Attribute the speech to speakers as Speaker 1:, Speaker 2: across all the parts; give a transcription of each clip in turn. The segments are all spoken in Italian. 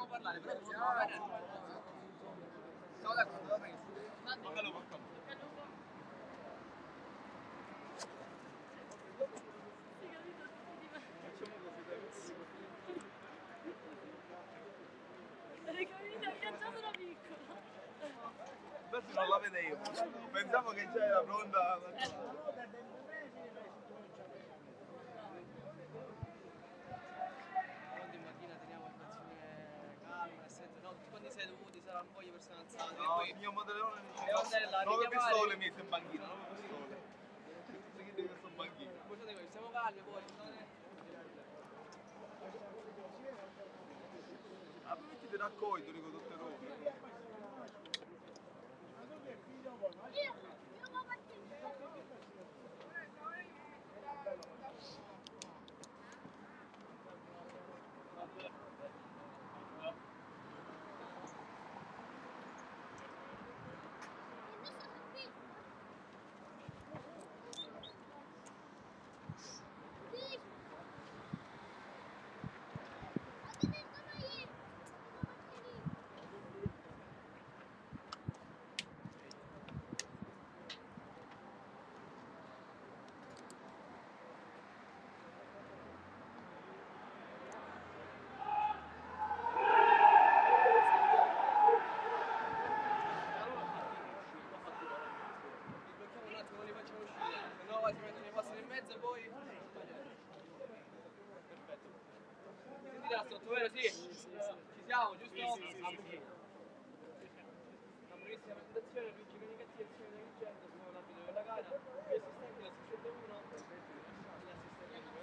Speaker 1: possiamo parlare, però non va bene. Siamo d'accordo, va bene. Bocca al lupo. Adesso non la vedevo, pensavo che già era pronta. Quando in mattina teniamo situazione calma e senza, no, quando sei seduti saranno poi persone alzate. No, il mio modellone dice 9 pistole messe in banchina, 9 pistole. Tutti che sono in banchina. Poi siamo calmi poi. Ah, poi mettiti raccolto, dico tutte robe. Vero, sì? Ci siamo, giusto? Sì. Una brevissima presentazione, Luigi Menicatti, azione da Vincenzo, sono l'arbitro della gara, gli assistenti, l'assistente 1, l'assistente 2.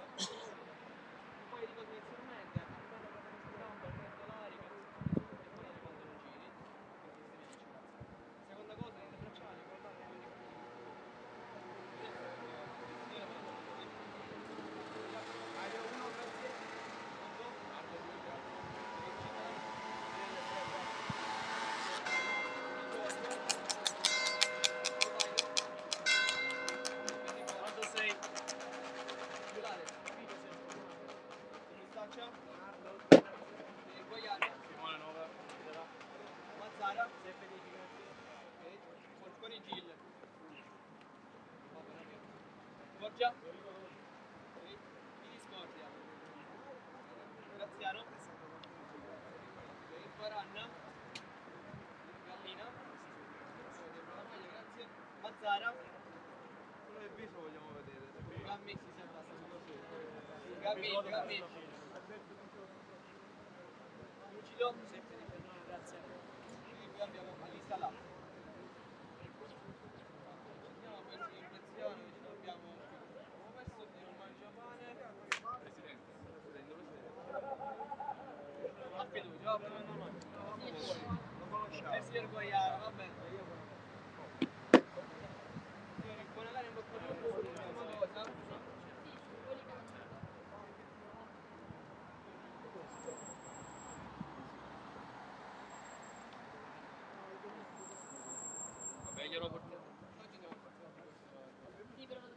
Speaker 1: Un paio di cose inizialmente, almeno per la gamba, il mezzo l'arica, e poi le quando non giri, seconda cosa, le bracciali, guardate, Mazzara, con i Gil. Borgia, Discordia, Graziano, Faranna, Gallina, grazie, Mazzara, quello del viso vogliamo vedere. Gammi si sembra Gammi. Lucido, grazie. E poi abbiamo Alisa là. Andiamo per l'infezione, abbiamo messo di un mangiapane. Presidente. A fiducia, lo conosciamo. Signor Goiano, va bene. Buona gara in bocca al lupo, ultima cosa.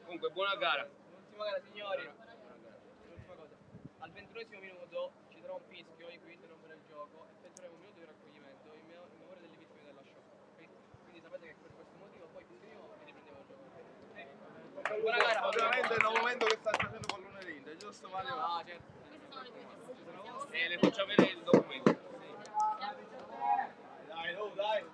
Speaker 1: Comunque buona gara. L'ultima gara signori. L'ultima cosa. Al 21esimo minuto ci sarà un fischio in cui interrompere il gioco, effettueremo un minuto di raccoglimento in memoria delle vittime della shock. Okay? Quindi sapete che per questo motivo poi finiamo e riprendiamo il gioco. Okay? Buona gara. Ovviamente nel momento che sta facendo pallone rinda, giusto Mario? Ah certo. Queste sono le due disposizioni. Le faccio vedere il documento. Sì. Dai, dai.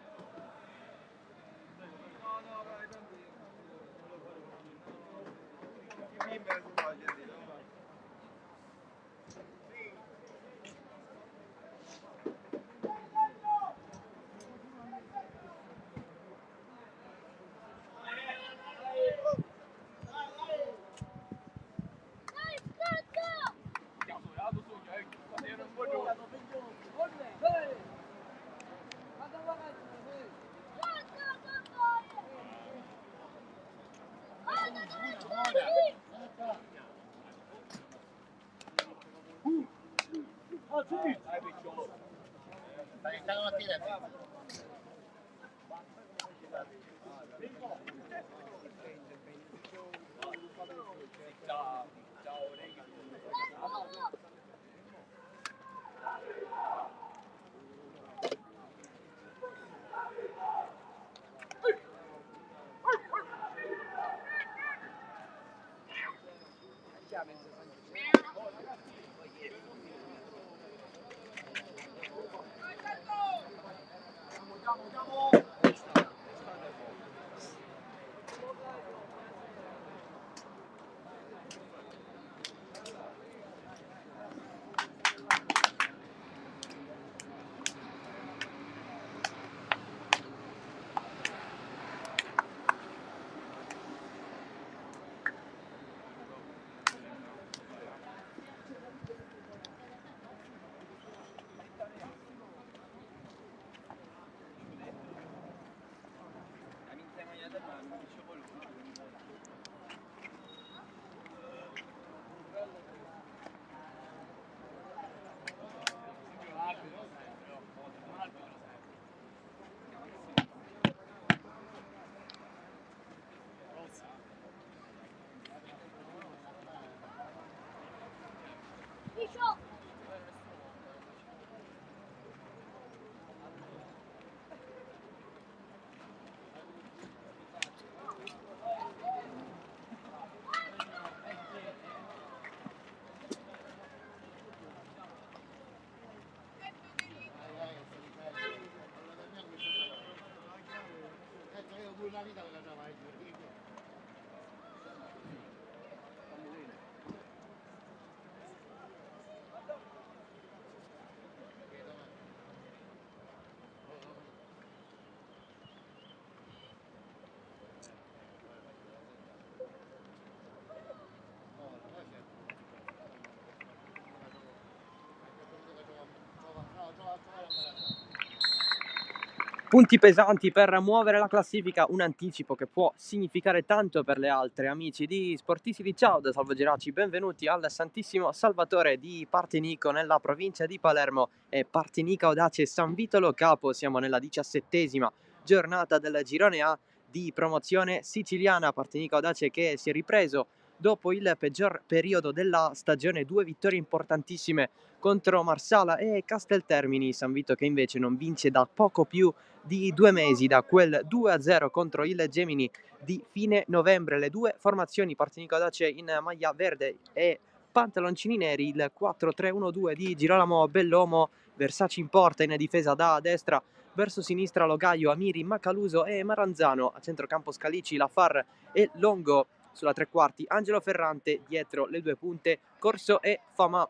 Speaker 2: Punti pesanti per muovere la classifica, un anticipo che può significare tanto per le altre. Amici di Sportisti Ciao da Salvo Geraci, benvenuti al Santissimo Salvatore di Partinico nella provincia di Palermo e Partinico Audace San Vitolo Capo. Siamo nella 17ª giornata del girone A di promozione siciliana. Partinico Audace che si è ripreso dopo il peggior periodo della stagione, 2 vittorie importantissime contro Marsala e Casteltermini. San Vito che invece non vince da poco più di 2 mesi, da quel 2-0 contro il Gemini di fine novembre. Le due formazioni: Partinico Audace in maglia verde e pantaloncini neri, il 4-3-1-2 di Girolamo Bellomo, Versace in porta, in difesa da destra verso sinistra Logaio, Amiri, Macaluso e Maranzano, a centrocampo Scalici, Lafar e Longo, sulla tre quarti Angelo Ferrante, dietro le due punte Corso e Famà.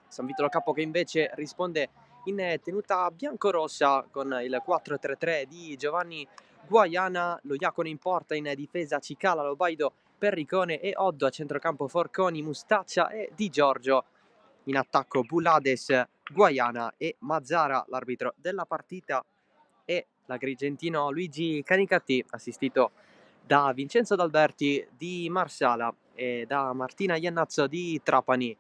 Speaker 2: San Vitolo Capo che invece risponde in tenuta biancorossa con il 4-3-3 di Giovanni Guaiana, lo Iacono in porta, in difesa Cicala, Lobaido, Perricone e Oddo, a centrocampo Forconi, Mustaccia e Di Giorgio, in attacco Bullades, Guaiana e Mazzara. L'arbitro della partita è l'agrigentino Luigi Canicatti, assistito da Vincenzo D'Alberti di Marsala e da Martina Iannazzo di Trapani.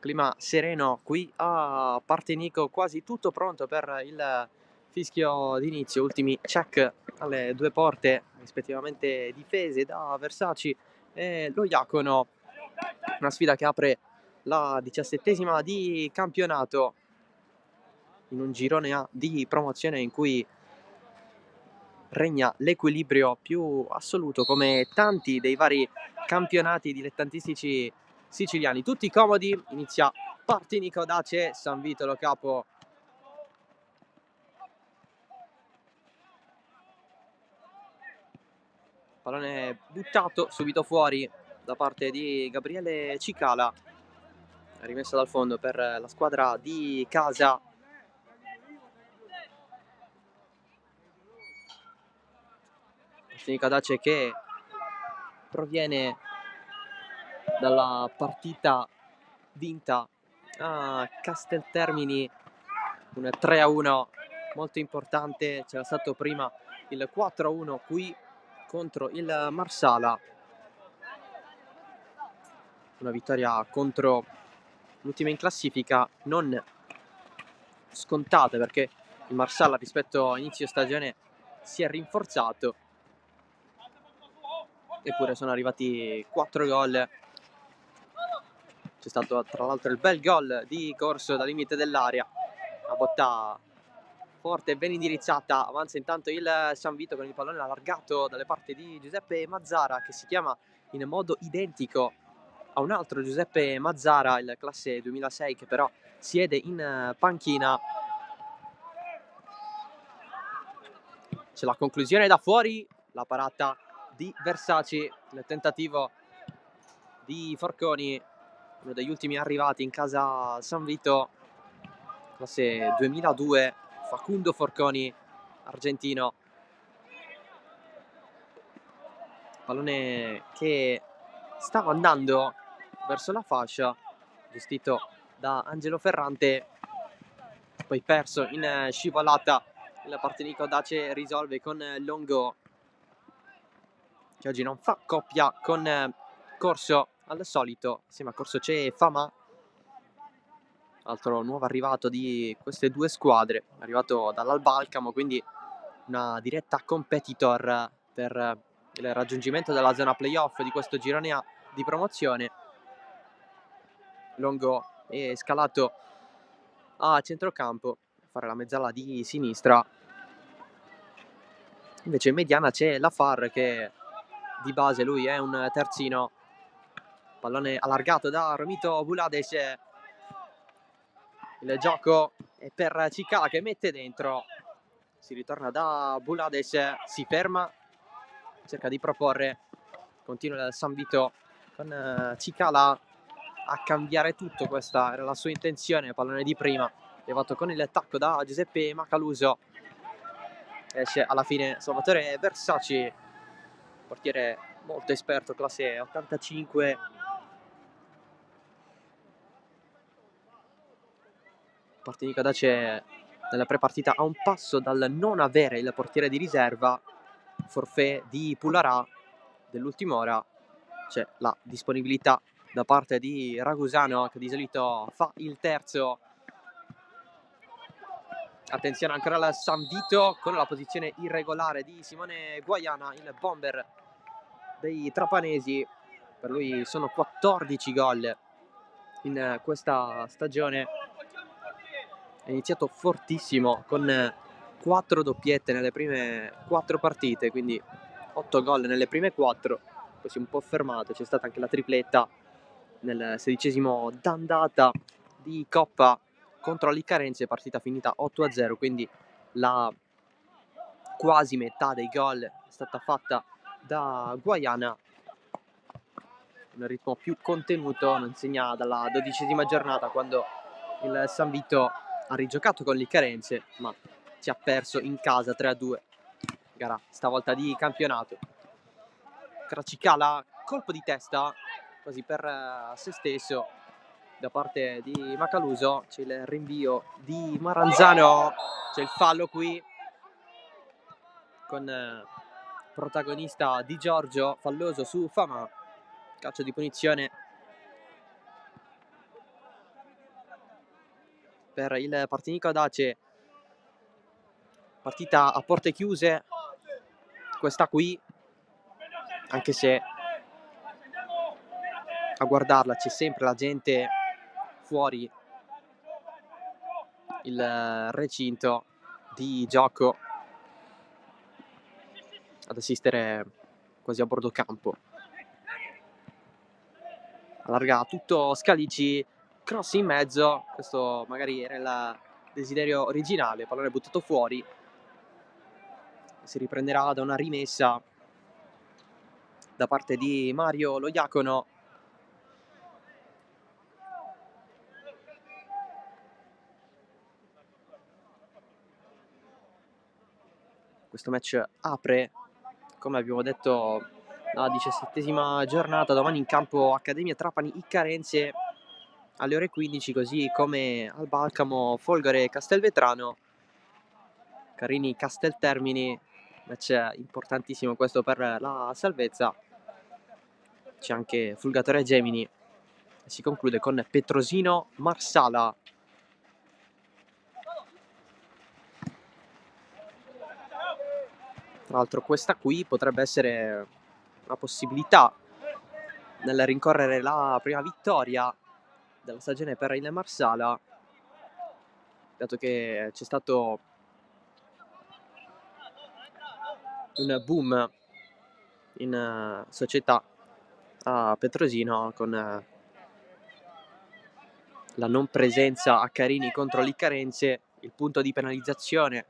Speaker 2: Clima sereno qui a Partinico, quasi tutto pronto per il fischio d'inizio. Ultimi check alle due porte, rispettivamente difese da Versace e lo Iacono. Una sfida che apre la 17ª di campionato in un girone A di promozione in cui regna l'equilibrio più assoluto, come tanti dei vari campionati dilettantistici siciliani. Tutti comodi, inizia Partinico Audace, San Vitolo Capo. Pallone buttato subito fuori da parte di Gabriele Cicala, rimessa dal fondo per la squadra di casa. Partinico Audace che proviene dalla partita vinta a Casteltermini, un 3-1 molto importante. C'era stato prima il 4-1 qui contro il Marsala, una vittoria contro l'ultima in classifica non scontata, perché il Marsala rispetto a inizio stagione si è rinforzato, eppure sono arrivati 4 gol. C'è stato tra l'altro il bel gol di Corso da limite dell'area, una botta forte e ben indirizzata. Avanza intanto il San Vito con il pallone allargato dalle parti di Giuseppe Mazzara, che si chiama in modo identico a un altro Giuseppe Mazzara, il classe 2006, che però siede in panchina. C'è la conclusione da fuori, la parata di Versace, nel tentativo di Forconi, uno degli ultimi arrivati in casa San Vito, classe 2002, Facundo Forconi, argentino. Pallone che stava andando verso la fascia, gestito da Angelo Ferrante, poi perso in scivolata. Il Partinico Dace risolve con Longo, che oggi non fa coppia con Corso al solito. Insieme a Corso c'è Fama, altro nuovo arrivato di queste due squadre, arrivato dall'Alba Alcamo, quindi una diretta competitor per il raggiungimento della zona playoff di questo girone A di promozione. Longo è scalato a centrocampo a fare la mezzala di sinistra. Invece in mediana c'è Lafar, che di base lui è un terzino. Pallone allargato da Romito Bulades. Il gioco è per Cicala, che mette dentro. Si ritorna da Bulades, si ferma, cerca di proporre, continua il San Vito con Cicala a cambiare tutto. Questa era la sua intenzione. Pallone di prima, levato con il tacco da Giuseppe Macaluso. Esce alla fine Salvatore Versace, portiere molto esperto, classe 85. Partinico Dace nella prepartita a un passo dal non avere il portiere di riserva. Forfait di Pullarà dell'ultima ora. C'è la disponibilità da parte di Ragusano, che di solito fa il terzo. Attenzione ancora al San Vito con la posizione irregolare di Simone Guaiana, il bomber dei trapanesi. Per lui sono 14 gol in questa stagione. È iniziato fortissimo con 4 doppiette nelle prime 4 partite, quindi 8 gol nelle prime 4. Poi si è un po' fermato, c'è stata anche la tripletta nel 16° d'andata di Coppa contro l'Icarense, partita finita 8-0, quindi la quasi metà dei gol è stata fatta da Guaiana. Un ritmo più contenuto, non segna dalla 12ª giornata, quando il San Vito ha rigiocato con l'Icarense, ma ci ha perso in casa 3-2. Gara stavolta di campionato. Cracicala, colpo di testa quasi per se stesso da parte di Macaluso. C'è il rinvio di Maranzano, c'è il fallo qui con protagonista Di Giorgio, falloso su Fama. Calcio di punizione per il Partinico Dace. Partita a porte chiuse questa qui, anche se a guardarla c'è sempre la gente fuori il recinto di gioco ad assistere quasi a bordo campo. Allarga tutto Scalici, cross in mezzo, questo magari era il desiderio originale, pallone buttato fuori. Si riprenderà da una rimessa da parte di Mario Loiacono. Questo match apre, come abbiamo detto, la 17ª giornata. Domani in campo Accademia Trapani Icarense alle ore 15, così come Alba Alcamo Folgore Castelvetrano, Carini Casteltermini. Match importantissimo questo per la salvezza. C'è anche Fulgatore Gemini e si conclude con Petrosino Marsala. Tra l'altro questa qui potrebbe essere una possibilità nel rincorrere la prima vittoria della stagione per il Marsala, dato che c'è stato un boom in società a Petrosino con la non presenza a Carini contro Liccarense, il punto di penalizzazione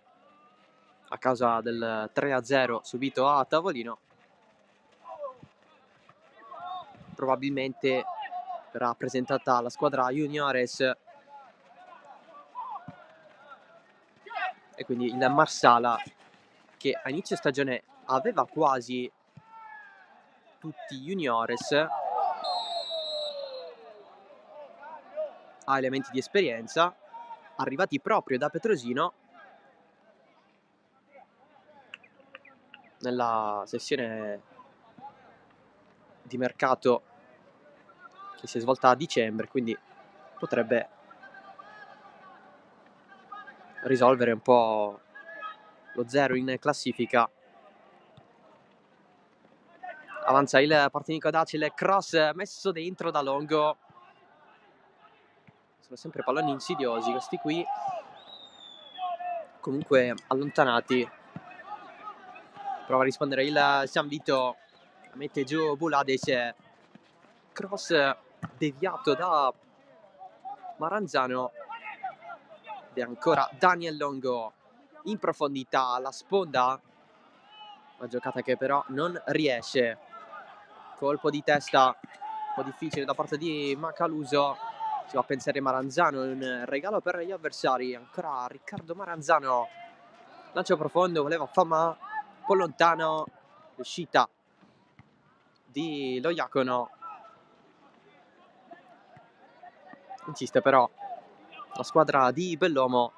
Speaker 2: a causa del 3-0 subito a tavolino. Probabilmente verrà presentata la squadra Juniores e quindi il Marsala, che a inizio stagione aveva quasi tutti Juniores, ha elementi di esperienza arrivati proprio da Petrosino nella sessione di mercato che si è svolta a dicembre, quindi potrebbe risolvere un po' lo zero in classifica. Avanza il Partinico Dacile, cross messo dentro da Longo. Sono sempre palloni insidiosi questi qui, comunque allontanati. Prova a rispondere il San Vito, mette giù Bulades, cross deviato da Maranzano ed è ancora Daniel Longo in profondità alla sponda, una giocata che però non riesce. Colpo di testa un po' difficile da parte di Macaluso, si va a pensare Maranzano, un regalo per gli avversari. Ancora Riccardo Maranzano, lancio profondo, voleva Famà, un po' lontano, l'uscita di Loiacono. Insiste però la squadra di Bellomo.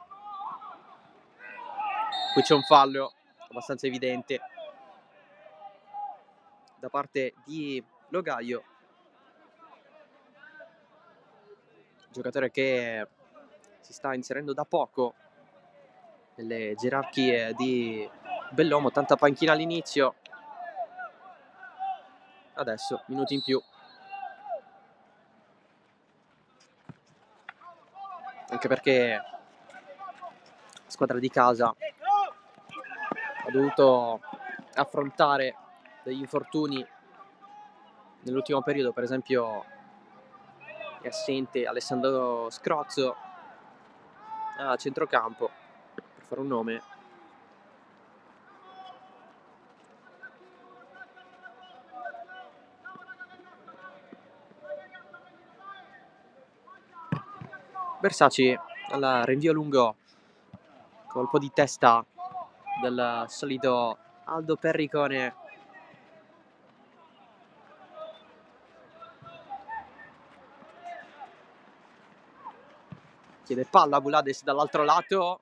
Speaker 2: Qui c'è un fallo abbastanza evidente da parte di Logaio, giocatore che si sta inserendo da poco nelle gerarchie di Bellomo. Tanta panchina all'inizio, adesso minuti in più, anche perché la squadra di casa ha dovuto affrontare degli infortuni nell'ultimo periodo. Per esempio è assente Alessandro Scrozzo a centrocampo, per fare un nome. Versace al rinvio lungo, colpo di testa del solito Aldo Perricone. Chiede palla a Bulades dall'altro lato,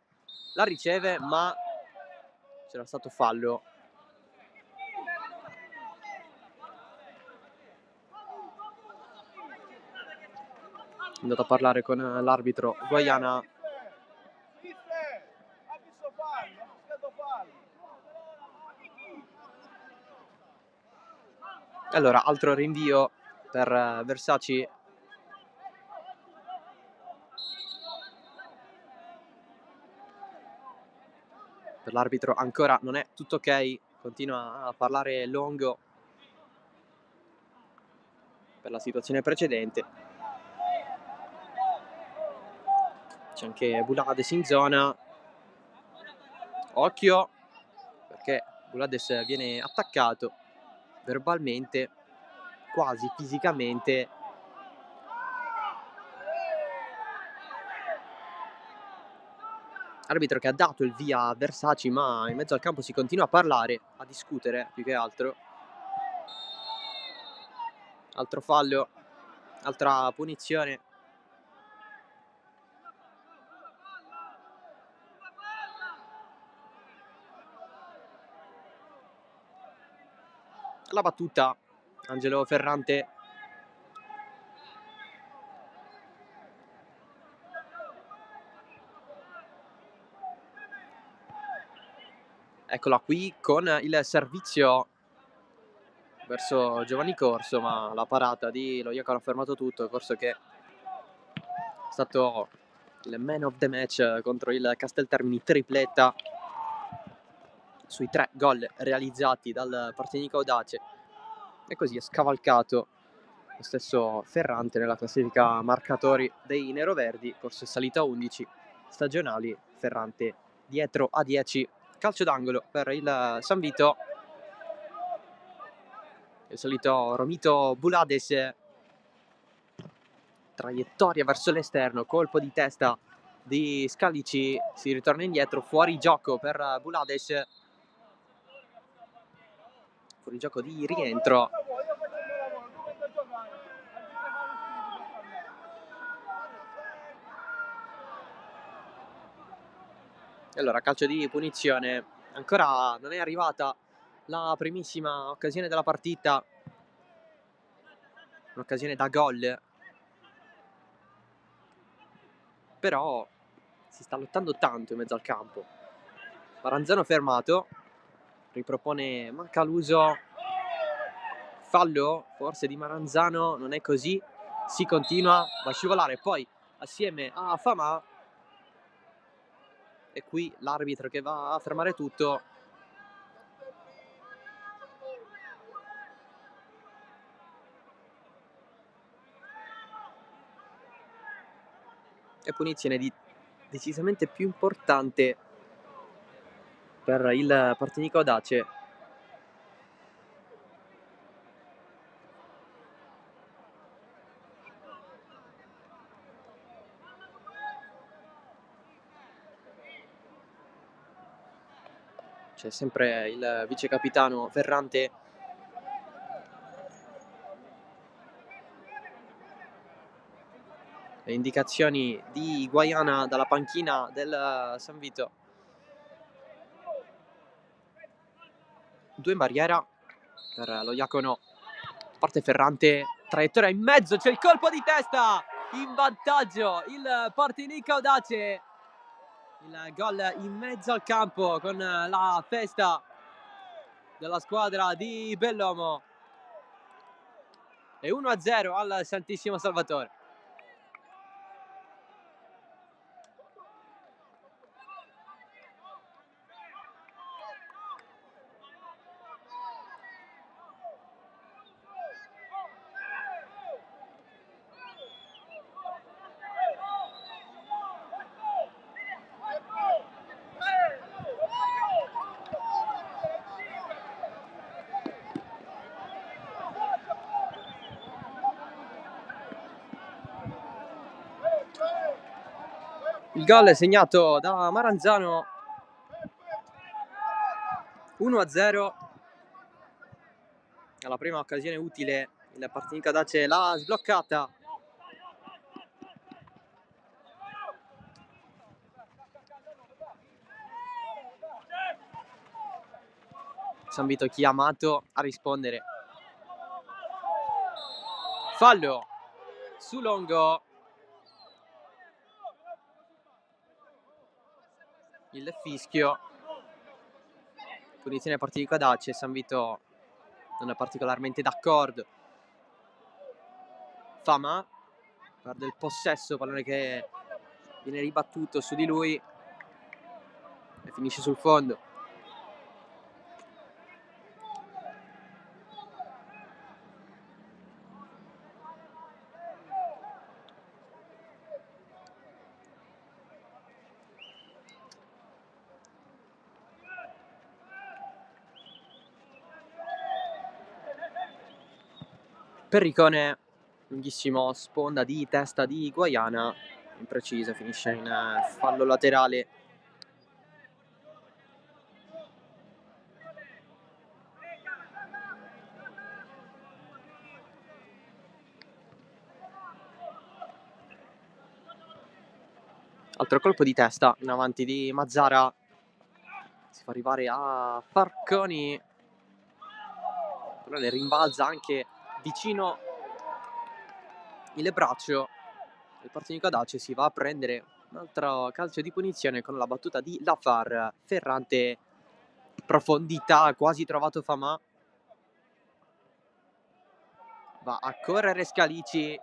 Speaker 2: la riceve ma c'era stato fallo. È andato a parlare con l'arbitro Guaiana. Allora, altro rinvio per Versace. Per l'arbitro ancora non è tutto ok, continua a parlare Longo per la situazione precedente. C'è anche Bulades in zona. Occhio, perché Bulades viene attaccato verbalmente, quasi fisicamente. Arbitro che ha dato il via a Versace, ma in mezzo al campo si continua a parlare, a discutere più che altro. Altro fallo, altra punizione. La battuta, Angelo Ferrante. Eccola qui con il servizio verso Giovanni Corso, ma la parata di Loiacono ha fermato tutto. Corso che è stato il man of the match contro il Casteltermini, tripletta sui 3 gol realizzati dal Partinico Audace, e così è scavalcato lo stesso Ferrante nella classifica marcatori dei neroverdi, corso è salito a 11 stagionali, Ferrante dietro a 10. Calcio d'angolo per il San Vito, il solito Romito Bulades, traiettoria verso l'esterno, colpo di testa di Scalici, si ritorna indietro, fuori gioco per Bulades, fuori gioco di rientro. E allora calcio di punizione, ancora non è arrivata la primissima occasione della partita, un'occasione da gol, però si sta lottando tanto in mezzo al campo. Maranzano fermato, ripropone Macaluso, fallo forse di Maranzano, non è così, si continua, va a scivolare poi assieme a Famà, e qui l'arbitro che va a fermare tutto. E punizione decisamente più importante per il Partinico Audace. C'è sempre il vice capitano Ferrante. Le indicazioni di Guaiana dalla panchina del San Vito. 2 in barriera per lo Iacono, parte Ferrante, traiettoria in mezzo, c'è il colpo di testa, in vantaggio il Partinico Audace, il gol in mezzo al campo con la festa della squadra di Bellomo, e 1-0 al Santissimo Salvatore. Il gol è segnato da Maranzano, 1-0. Alla prima occasione utile il Partinico Audace l'ha sbloccata. San Vito chiamato a rispondere. Fallo su Longo. Il fischio. Punizione Partinico Audace, San Vito non è particolarmente d'accordo. Fama perde il possesso, pallone che viene ribattuto su di lui e finisce sul fondo. Perricone, lunghissimo, sponda di testa di Guaiana, impreciso, finisce in fallo laterale. Altro colpo di testa in avanti di Mazzara, si fa arrivare a Farconi, però le rimbalza anche vicino il braccio. Il Partinico Audace si va a prendere un altro calcio di punizione con la battuta di Lafar. Ferrante, profondità, quasi trovato Famà, va a correre Scalici,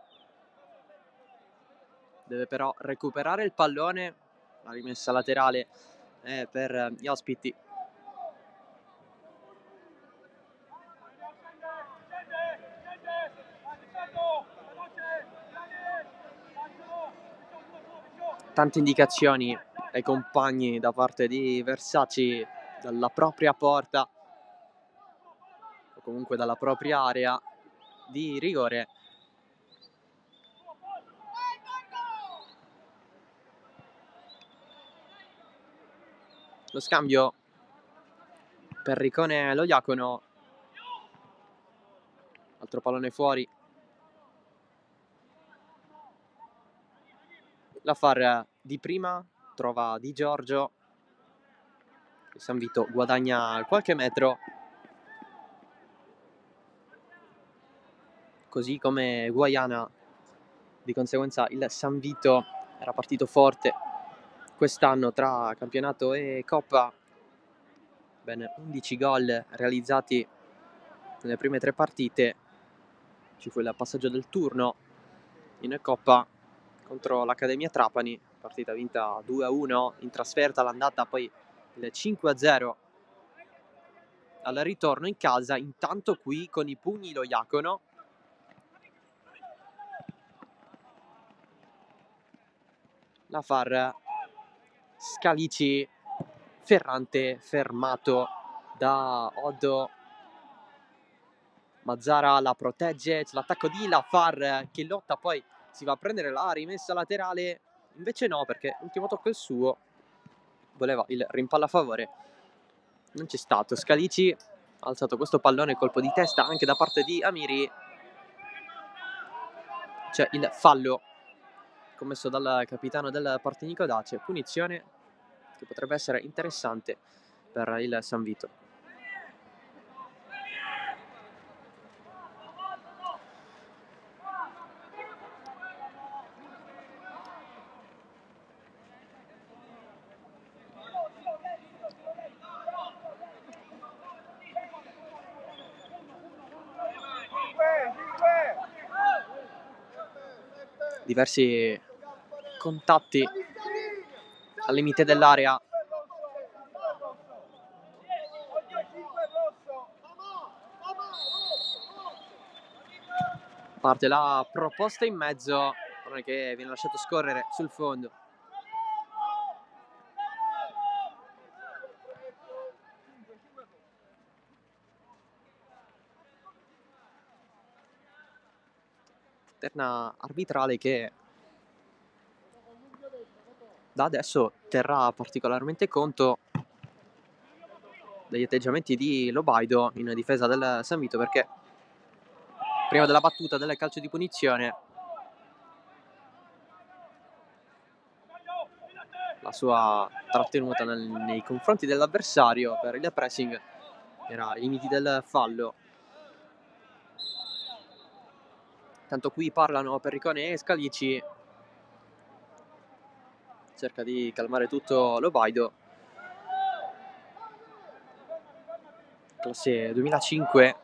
Speaker 2: deve però recuperare il pallone. La rimessa laterale è per gli ospiti. tante indicazioni ai compagni da parte di Versace dalla propria porta o comunque dalla propria area di rigore. Lo scambio per Riccone e lo Diacono, altro pallone fuori. La Far di prima trova Di Giorgio, il San Vito guadagna qualche metro, così come Guaiana. Di conseguenza il San Vito era partito forte quest'anno tra campionato e Coppa, ben 11 gol realizzati nelle prime 3 partite. Ci fu il passaggio del turno in Coppa contro l'Accademia Trapani, partita vinta 2-1 in trasferta all'andata, poi il 5-0 al ritorno in casa. Intanto qui con i pugni lo Diacono, la Far, Scalici, Ferrante fermato da Oddo. Mazzara la protegge, c'è l'attacco di La Far che lotta, poi si va a prendere la rimessa laterale, invece no, perché l'ultimo tocco è il suo, voleva il rimpallo a favore, non c'è stato. Scalici ha alzato questo pallone, colpo di testa anche da parte di Amiri, c'è il fallo commesso dal capitano del Partinico Dace, punizione che potrebbe essere interessante per il San Vito. Diversi contatti al limite dell'area. Parte la proposta in mezzo, che viene lasciato scorrere sul fondo. Terna arbitrale che da adesso terrà particolarmente conto degli atteggiamenti di Lobaido in difesa del San Vito, perché prima della battuta del calcio di punizione la sua trattenuta nei confronti dell'avversario per il pressing era ai limiti del fallo. Tanto qui parlano Perricone e Scalici, cerca di calmare tutto Lobaido. Classe 2005.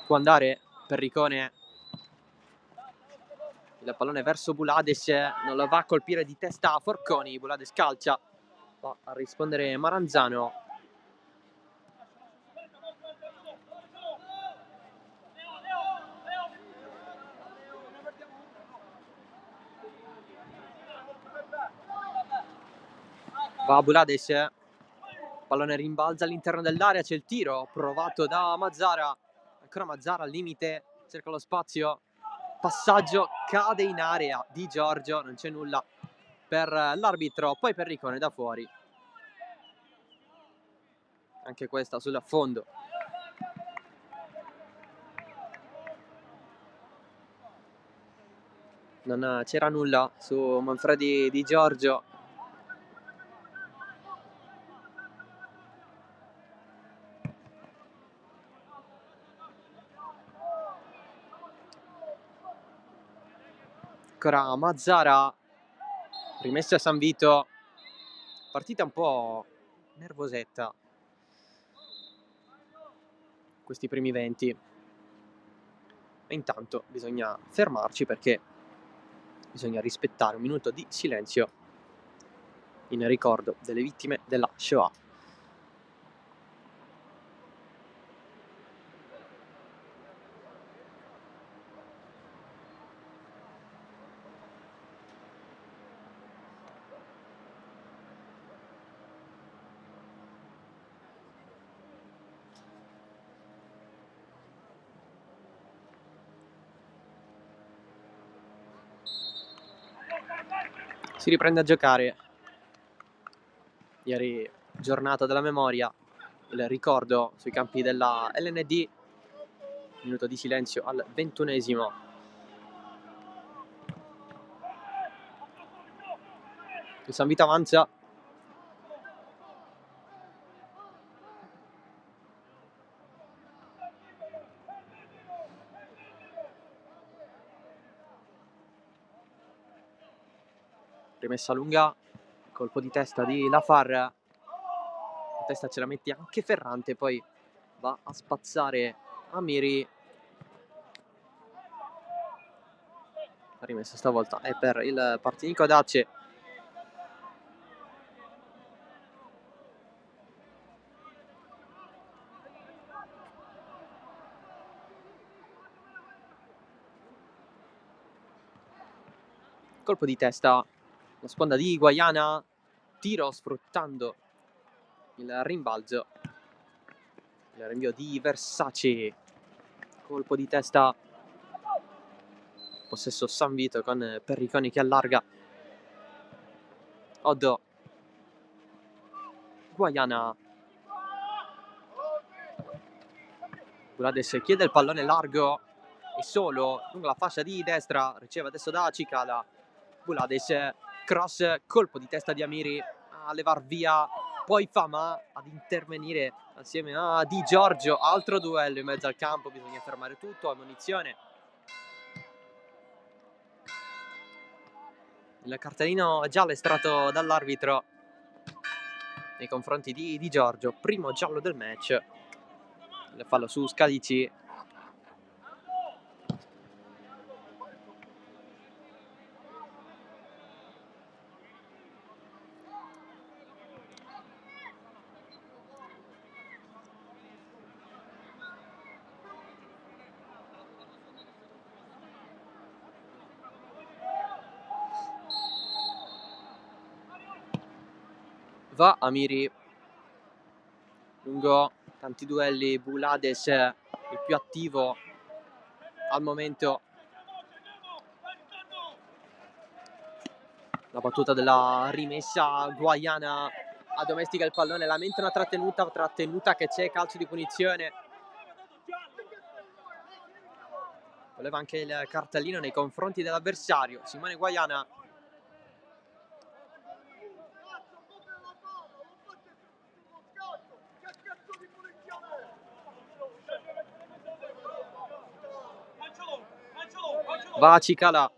Speaker 2: Può andare Perricone, il pallone verso Bulades, non lo va a colpire di testa a Forconi. Bulades calcia, va a rispondere Maranzano. Va Bulades, pallone rimbalza all'interno dell'area, c'è il tiro provato da Mazzara, ancora Mazzara al limite, cerca lo spazio, passaggio, cade in area Di Giorgio, non c'è nulla per l'arbitro, poi Perricone da fuori, anche questa sul fondo. Non c'era nulla su Manfredi Di Giorgio. Ancora Mazzara, rimessa a San Vito, partita un po' nervosetta questi primi 20, e intanto bisogna fermarci perché bisogna rispettare un minuto di silenzio in ricordo delle vittime della Shoah. Si riprende a giocare. Ieri giornata della memoria, il ricordo sui campi della LND. Minuto di silenzio al 21esimo. Il San Vito avanza. Rimessa lunga, colpo di testa di Lafar. La testa ce la mette anche Ferrante, poi va a spazzare Amiri. La rimessa stavolta è per il Partinico Dace. Colpo di testa, la sponda di Guaiana, tiro sfruttando il rimbalzo. Il rinvio di Versace, colpo di testa, possesso San Vito con Perriconi che allarga. Oddo, Guaiana. Bulades chiede il pallone largo e solo lungo la fascia di destra, riceve adesso da Cicala. Bulades, cross, colpo di testa di Amiri a levar via, poi Fama ad intervenire assieme a Di Giorgio. Altro duello in mezzo al campo, bisogna fermare tutto, ammonizione. Il cartellino giallo estratto dall'arbitro nei confronti di Di Giorgio, primo giallo del match. Il fallo su Scalici. Va Amiri lungo tanti duelli. Bulades il più attivo al momento. La battuta della rimessa, Guaiana addomestica il pallone, lamenta una trattenuta che c'è, calcio di punizione. Voleva anche il cartellino nei confronti dell'avversario. Simone Guaiana. Va Cicala.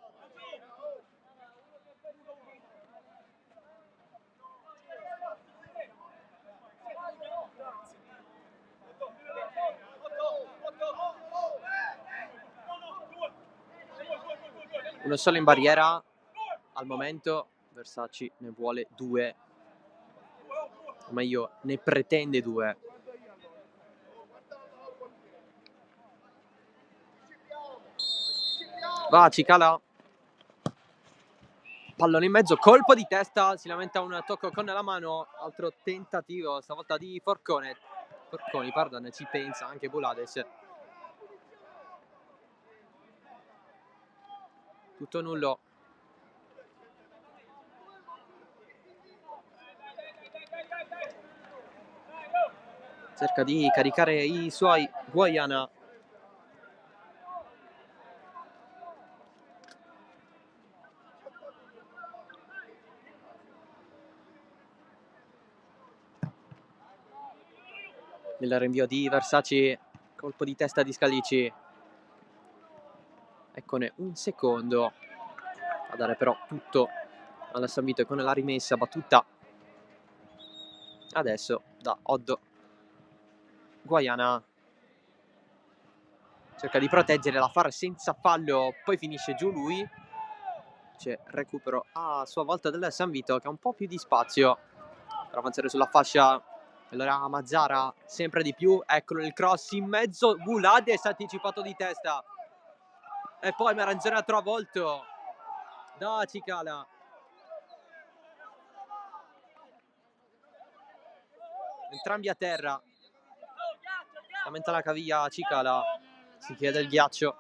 Speaker 2: Uno solo in barriera al momento. Versace ne vuole 2, o meglio ne pretende 2. Va Cicala, pallone in mezzo, colpo di testa, si lamenta un tocco con la mano. Altro tentativo stavolta di Forconi, pardon, ci pensa anche Bulades. Tutto nullo. Cerca di caricare i suoi Guaiana. Il rinvio di Versace, colpo di testa di Scalici. Eccone un secondo a dare però tutto alla San Vito con la rimessa battuta adesso da Oddo. Guaiana cerca di proteggere la Far senza fallo, poi finisce giù lui. C'è recupero a sua volta del San Vito che ha un po' più di spazio per avanzare sulla fascia. Allora Mazzara sempre di più, eccolo il cross in mezzo, Bulades anticipato di testa e poi Maranzone ha travolto da Cicala. Entrambi a terra, lamenta la caviglia Cicala, si chiede il ghiaccio.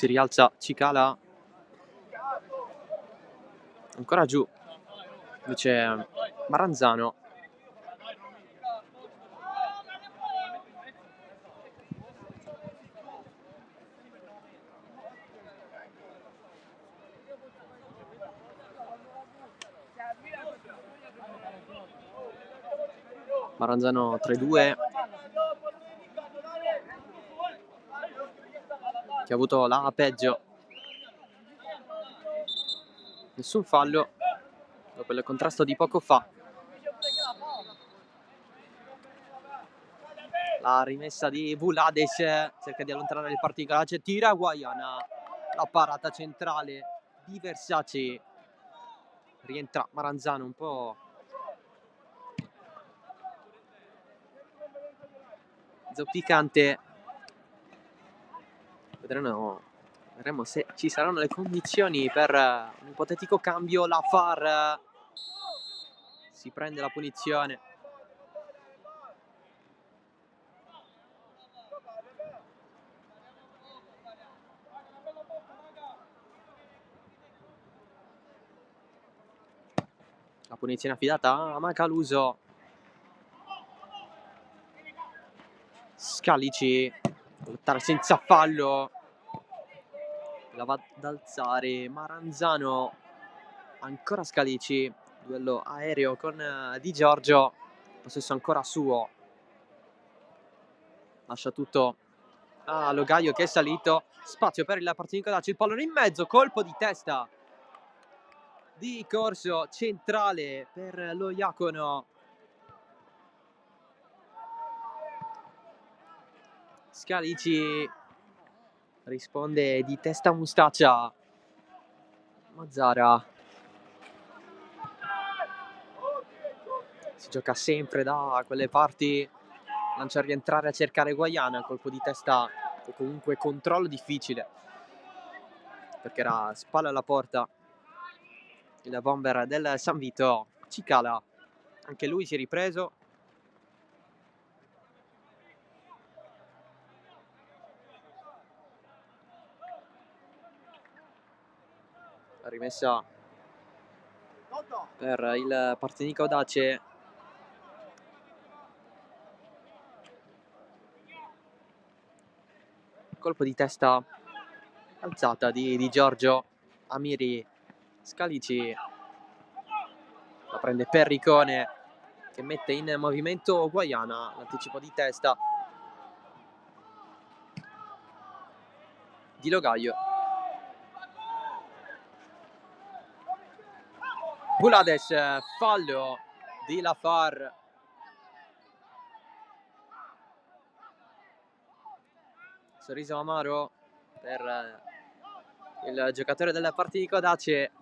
Speaker 2: Si rialza Cicala, ancora giù, invece Maranzano. Maranzano 3-2, che ha avuto la peggio. Nessun fallo dopo il contrasto di poco fa. La rimessa di Vulades, cerca di allontanare il particolare, tira Guaiana, la parata centrale di Versace. Rientra Maranzano un po' zoppicante. Vedremo se ci saranno le condizioni per un ipotetico cambio. La Far si prende la punizione. La punizione affidata a Macaluso. Scalici, lottare senza fallo, la va ad alzare Maranzano, ancora Scalici, duello aereo con Di Giorgio, possesso ancora suo, lascia tutto a Logaio che è salito, spazio per il Partinico, il pallone in mezzo, colpo di testa di corso centrale per lo Iacono. Scalici risponde di testa Mustaccia. Mazzara si gioca sempre da quelle parti, lancia a rientrare a cercare Guaiana, colpo di testa o comunque controllo difficile perché era spalla alla porta il bomber del San Vito. Cicala, anche lui si è ripreso, la rimessa per il Partinico Audace. Colpo di testa alzata di Giorgio. Amiri, Scalici, la prende Perricone che mette in movimento Guaiana, l'anticipo di testa di Logaio. Vulades, fallo di La Far. Sorriso amaro per il giocatore del Partinico Audace.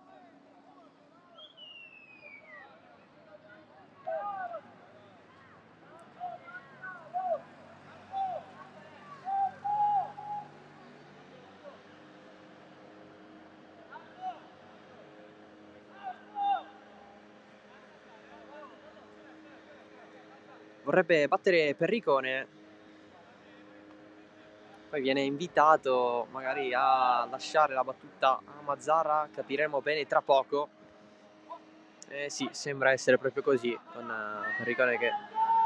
Speaker 2: Vorrebbe battere Perricone, poi viene invitato magari a lasciare la battuta a Mazzara, capiremo bene tra poco. Sì, sembra essere proprio così, con Perricone che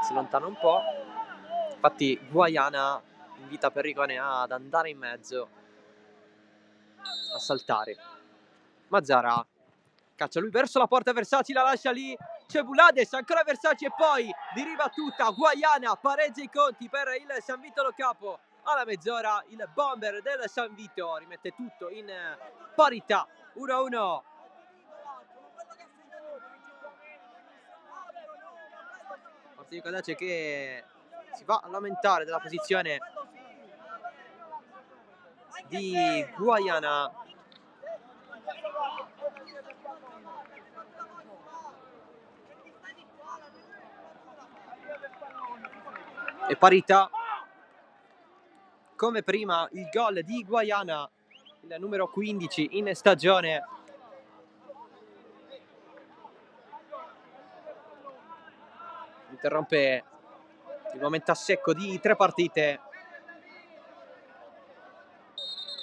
Speaker 2: si allontana un po'. Infatti Guaiana invita Perricone ad andare in mezzo, a saltare. Mazzara caccia lui verso la porta, Versace la lascia lì, c'è Vulades, ancora Versace e poi di ribattuta Guaiana pareggia i conti per il San Vito Lo Capo. Alla mezz'ora il bomber del San Vito rimette tutto in parità, 1-1. Partinico Audace che si va a lamentare della posizione di Guaiana. E parità come prima, il gol di Guaiana, il numero 15 in stagione. Interrompe il momento a secco di 3 partite.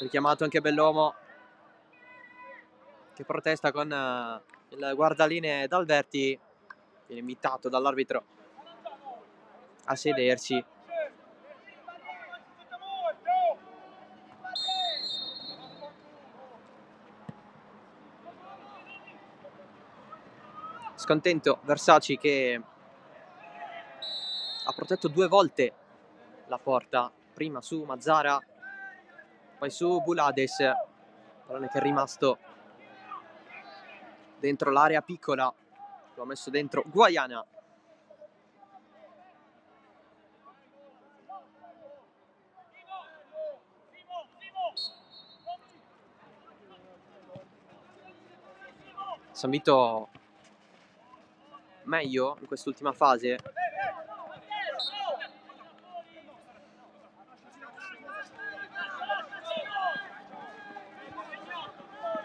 Speaker 2: richiamato anche Bellomo, che protesta con il guardalinee D'Alberti. Viene invitato dall'arbitro a sedersi. Scontento Versace, che ha protetto 2 volte la porta, prima su Mazzara, poi su Bulades, pallone che è rimasto dentro l'area piccola, lo ha messo dentro Guaiana. San Vito meglio in quest'ultima fase.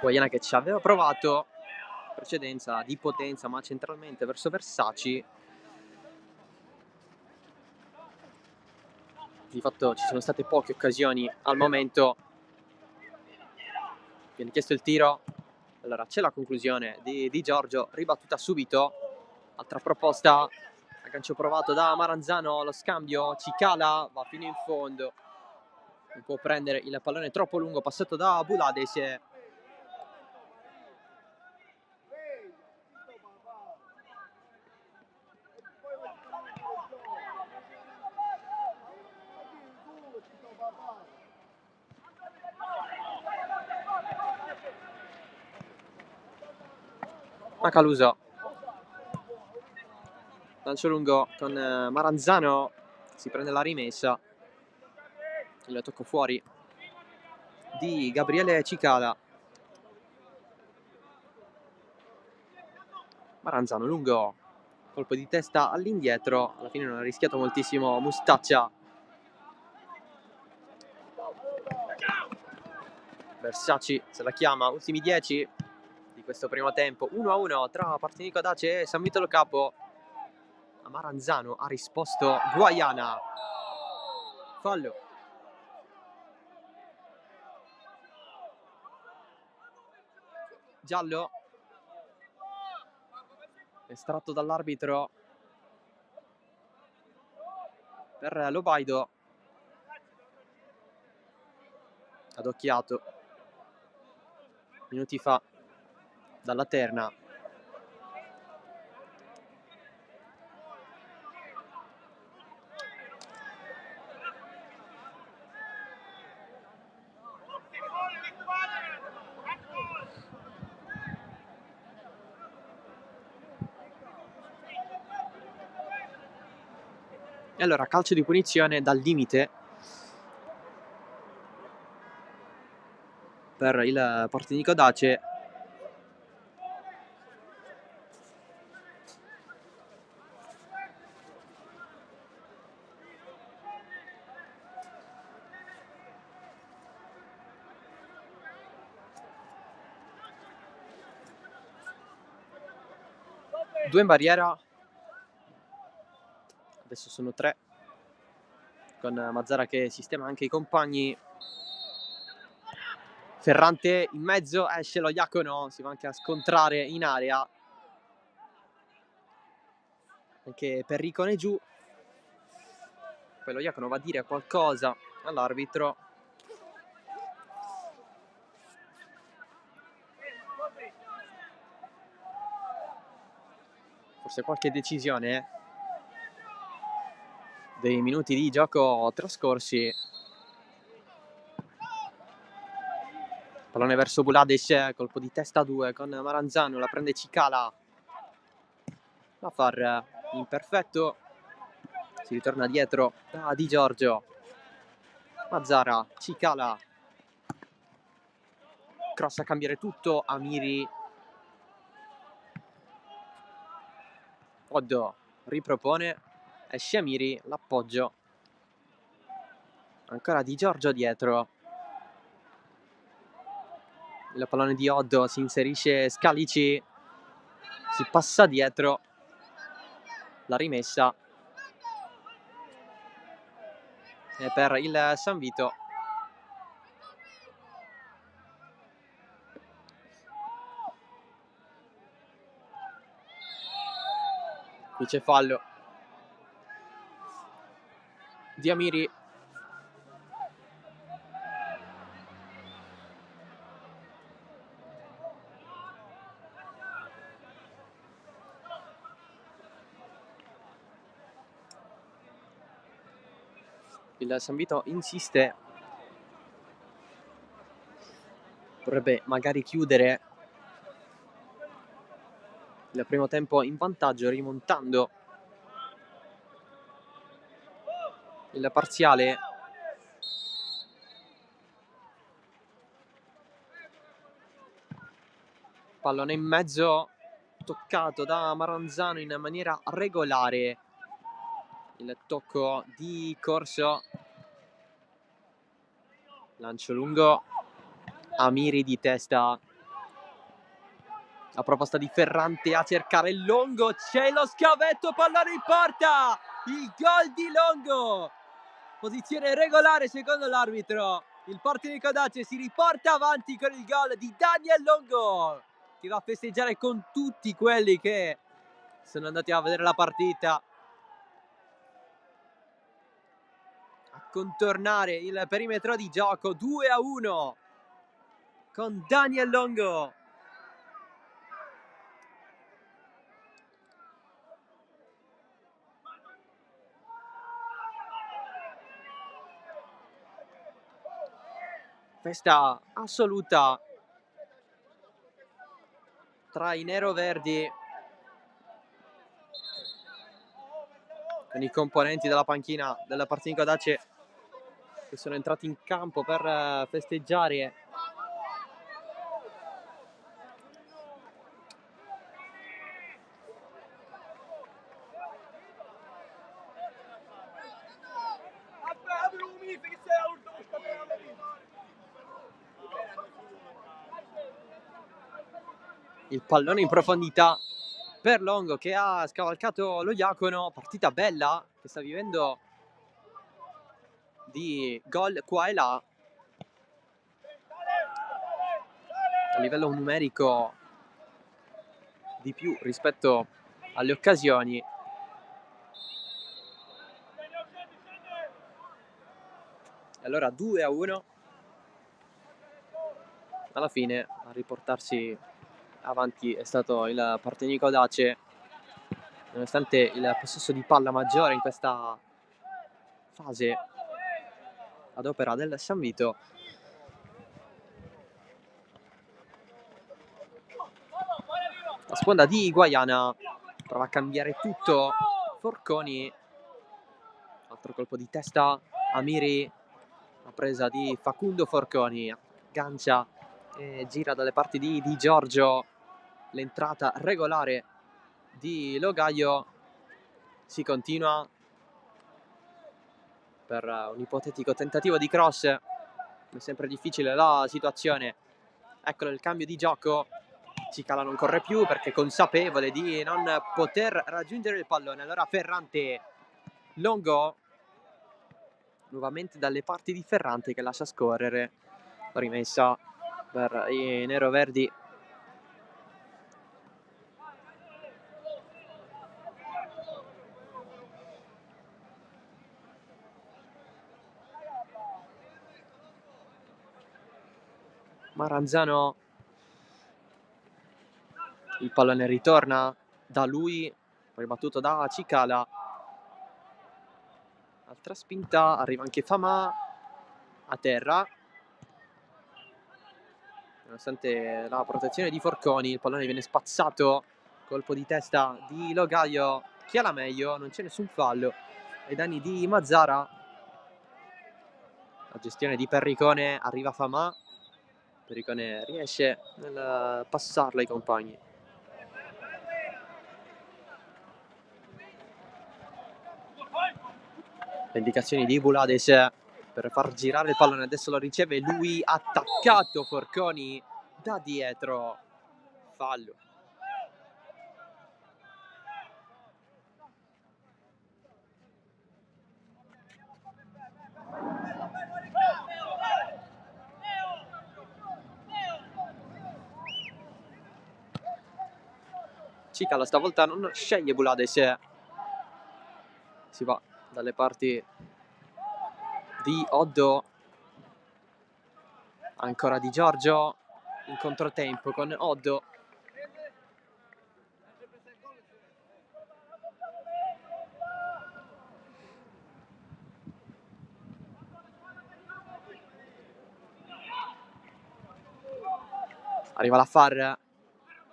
Speaker 2: Guaiana che ci aveva provato in precedenza di potenza, ma centralmente verso Versace. Di fatto ci sono state poche occasioni al momento. Viene chiesto il tiro. Allora c'è la conclusione di Giorgio, ribattuta subito. Altra proposta, aggancio provato da Maranzano, lo scambio, Cicala va fino in fondo. Non può prendere il pallone troppo lungo, passato da Bulades. Macaluso, lancio lungo con Maranzano, si prende la rimessa, il tocco fuori di Gabriele Cicala. Maranzano lungo, colpo di testa all'indietro, alla fine non ha rischiato moltissimo Mustaccia. Versace se la chiama, ultimi 10 di questo primo tempo, 1-1 tra Partinico Dace e San Vito Lo Capo. A Maranzano ha risposto Guaiana. Fallo. Giallo estratto dall'arbitro per Lobaido, adocchiato minuti fa dalla terna. E allora calcio di punizione dal limite per il Partinico Dace. Due in barriera, adesso sono 3, con Mazzara che sistema anche i compagni. Ferrante in mezzo, esce lo Iacono, si va anche a scontrare in area. Anche Perricone giù. Poi lo Iacono va a dire qualcosa all'arbitro. Forse qualche decisione dei minuti di gioco trascorsi. Pallone verso Bulades, colpo di testa a 2 con Maranzano, la prende Cicala. La far imperfetto. Si ritorna dietro da Di Giorgio. Mazzara, Cicala. Cross a cambiare tutto, Amiri. Oddo ripropone, esce Amiri, l'appoggio. Ancora Di Giorgio dietro. Il pallone di Oddo, si inserisce Scalici. Si passa dietro. La rimessa. E per il San Vito Qui c'è fallo di Amiri. Il San Vito insiste, vorrebbe magari chiudere il primo tempo in vantaggio, rimontando il parziale. Pallone in mezzo, toccato da Maranzano in maniera regolare. Il tocco di Corso, lancio lungo, Amiri di testa, la proposta di Ferrante a cercare il Longo, c'è lo scavetto, pallone in porta, il gol di Longo, posizione regolare secondo l'arbitro. Il Partinico Dace si riporta avanti con il gol di Daniel Longo, che va a festeggiare con tutti quelli che sono andati a vedere la partita, a contornare il perimetro di gioco. 2-1 con Daniel Longo. Festa assoluta tra i neroverdi, con i componenti della panchina della Partinico Dace che sono entrati in campo per festeggiare il pallone in profondità per Longo, che ha scavalcato lo Diacono. Partita bella che sta vivendo di gol qua e là. A livello numerico di più rispetto alle occasioni. E allora 2-1. Alla fine a riportarsi avanti è stato il Partinico Dace, nonostante il possesso di palla maggiore in questa fase ad opera del San Vito. La sponda di Guaiana prova a cambiare tutto, Forconi, altro colpo di testa, Amiri, la presa di Facundo Forconi, aggancia e gira dalle parti di Giorgio, l'entrata regolare di Logaio. Si continua per un ipotetico tentativo di cross, è sempre difficile la situazione. Eccolo il cambio di gioco, Cicala non corre più perché è consapevole di non poter raggiungere il pallone. Allora Ferrante, Longo, nuovamente dalle parti di Ferrante che lascia scorrere, rimessa per i neroverdi. Maranzano, il pallone ritorna da lui, poi battuto da Cicala. Altra spinta, arriva anche Famà a terra. Nonostante la protezione di Forconi, il pallone viene spazzato, colpo di testa di Logaio, chi ha la meglio, non c'è nessun fallo ai danni di Mazzara. La gestione di Perricone, arriva Famà, Perricone riesce nel passarla ai compagni. Le indicazioni di Bulades per far girare il pallone, adesso lo riceve lui, attaccato Forconi da dietro, fallo. Cicala stavolta non sceglie Bulades si va dalle parti di Oddo, ancora Di Giorgio in controtempo con Oddo. Arriva la Far,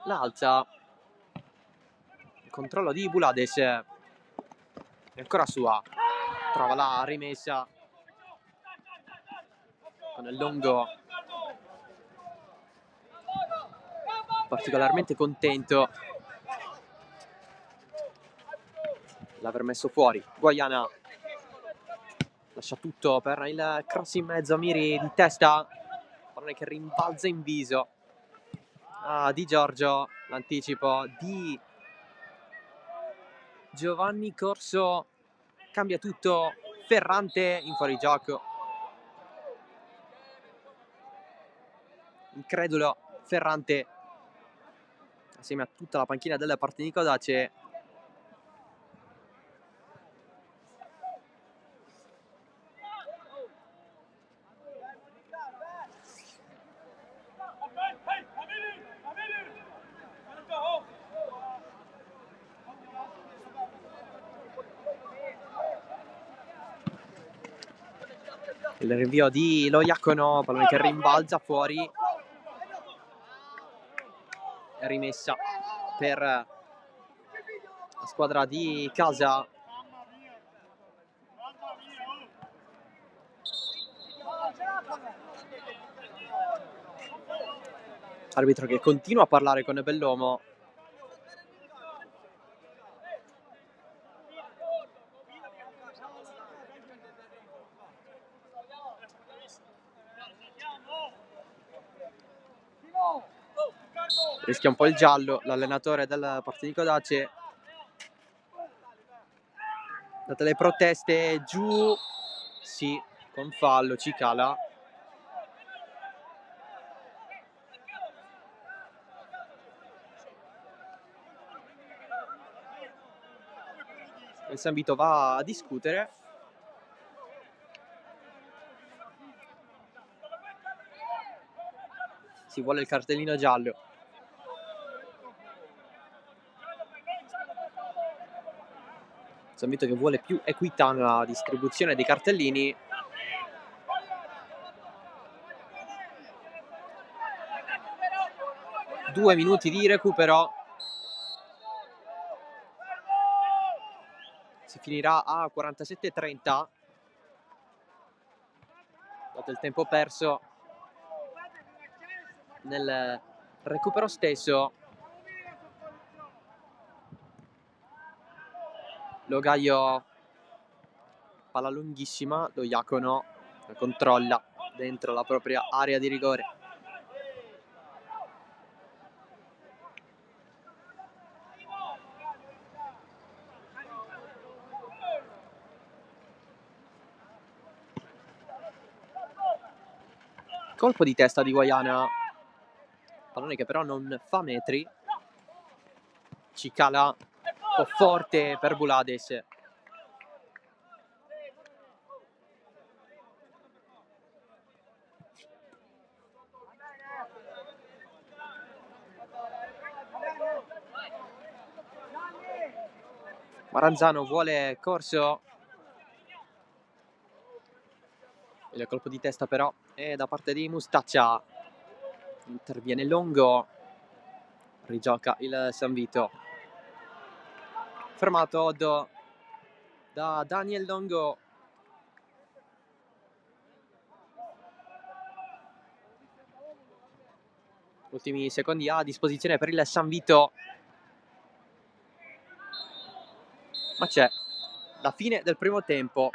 Speaker 2: l'alza, il controllo di Bulades, è ancora sua, trova la rimessa con il Longo, particolarmente contento l'aver messo fuori. Guaiana lascia tutto per il cross in mezzo, Miri di testa, pallone che rimbalza in viso a Di Giorgio, l'anticipo di Giovanni Corso, cambia tutto, Ferrante in fuorigioco, incredulo Ferrante assieme a tutta la panchina del Partinico Dace. Il rinvio di Loiacono, pallone che rimbalza fuori, rimessa per la squadra di casa. Arbitro che continua a parlare con Bellomo. Rischia un po' il giallo l'allenatore del Partinico Dace. Date le proteste, giù, sì, con fallo, Cicala. Il San Vito va a discutere. Si vuole il cartellino giallo. San Vito che vuole più equità nella distribuzione dei cartellini. Due minuti di recupero. Si finirà a 47-30. Dato il tempo perso nel recupero stesso. Logaio, palla lunghissima, lo Iacono la controlla dentro la propria area di rigore. Colpo di testa di Guaiana, pallone che però non fa metri. Cicala, un po' forte per Bulades. Maranzano vuole Corso. Il colpo di testa però è da parte di Mustaccia. Interviene Longo. Rigioca il San Vito. Fermato Oddo da Daniel Longo. Ultimi secondi a disposizione per il San Vito. Ma c'è la fine del primo tempo.